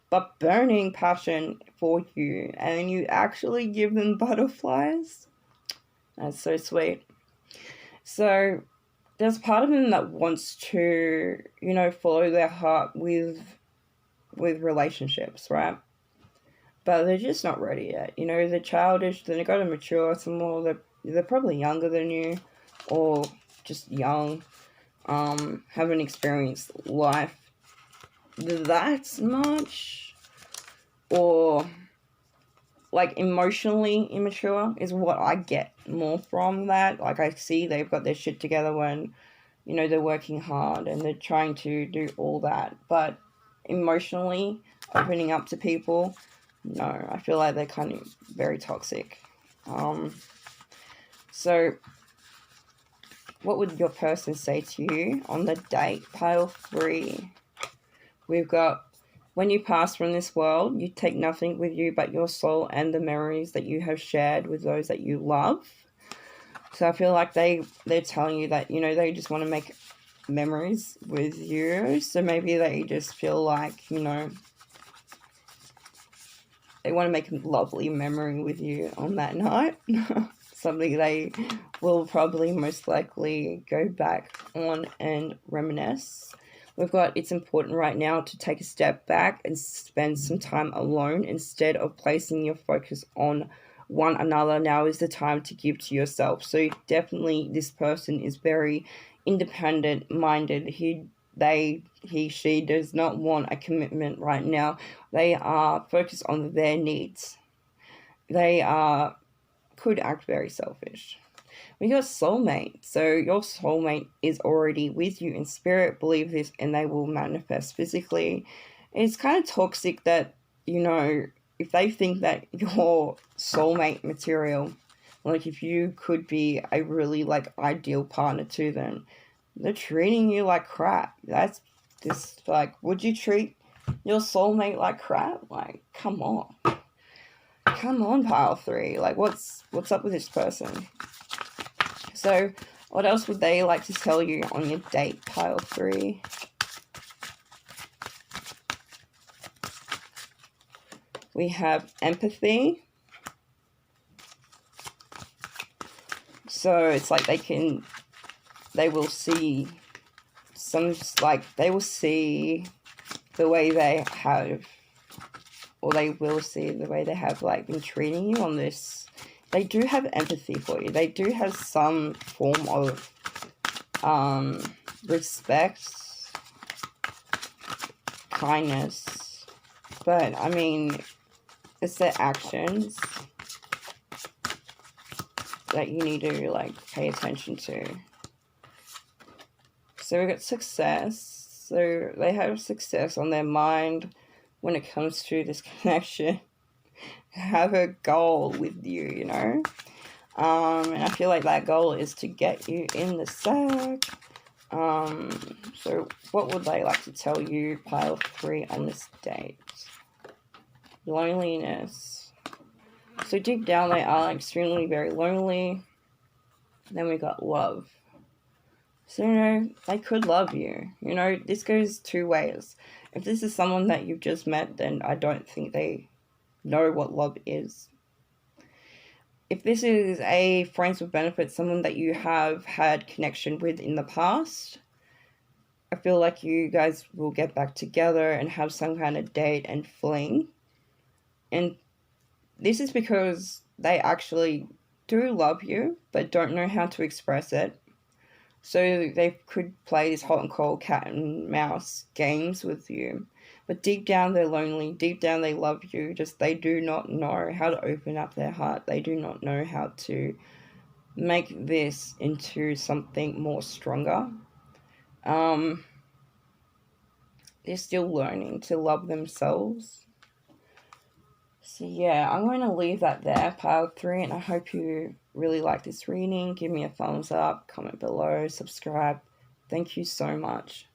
but burning passion for you, and you actually give them butterflies. That's so sweet. So there's part of them that wants to, follow their heart with relationships, right? But they're just not ready yet. They're childish, then they've got to mature some more. They're probably younger than you, or just young, haven't experienced life that much, or like emotionally immature is what I get more from that. Like, I see they've got their shit together when, they're working hard and they're trying to do all that, but emotionally opening up to people, no, I feel like they're kind of very toxic. So what would your person say to you on the date? Pile 3. We've got, when you pass from this world, you take nothing with you but your soul and the memories that you have shared with those that you love. So I feel like they're telling you that, they just want to make memories with you. So maybe they just feel like, they want to make a lovely memory with you on that night. Something they will probably most likely go back on and reminisce. We've got, it's important right now to take a step back and spend some time alone instead of placing your focus on one another. Now is the time to give to yourself. So definitely this person is very independent minded. She does not want a commitment right now. They are focused on their needs. They could act very selfish. We got soulmate. So your soulmate is already with you in spirit. Believe this, and they will manifest physically. It's kind of toxic that, if they think that your soulmate material, like if you could be a really like ideal partner to them, they're treating you like crap. That's just like, would you treat your soulmate like crap? Like, come on. Come on, pile 3. Like, what's up with this person? So, what else would they like to tell you on your date, pile 3? We have empathy. So, it's like they will see the way they have, or they will see the way they have like been treating you on this. They do have empathy for you. They do have some form of respect, kindness, but I mean, it's their actions that you need to like pay attention to. So we got success. So they have success on their mind when it comes to this connection. Have a goal with you, and I feel like that goal is to get you in the sack. So what would they like to tell you, pile 3, on this date? Loneliness. So deep down they are extremely very lonely. Then we got love. So they could love you. This goes two ways. If this is someone that you've just met, then I don't think they know what love is. If this is a friends with benefits, someone that you have had connection with in the past, I feel like you guys will get back together and have some kind of date and fling. And this is because they actually do love you, but don't know how to express it. So they could play this hot and cold cat and mouse games with you. But deep down they're lonely. Deep down they love you. Just they do not know how to open up their heart. They do not know how to make this into something more stronger. Um, they're still learning to love themselves. So yeah, I'm going to leave that there, pile 3, and I hope you really like this reading. Give me a thumbs up, comment below, subscribe. Thank you so much.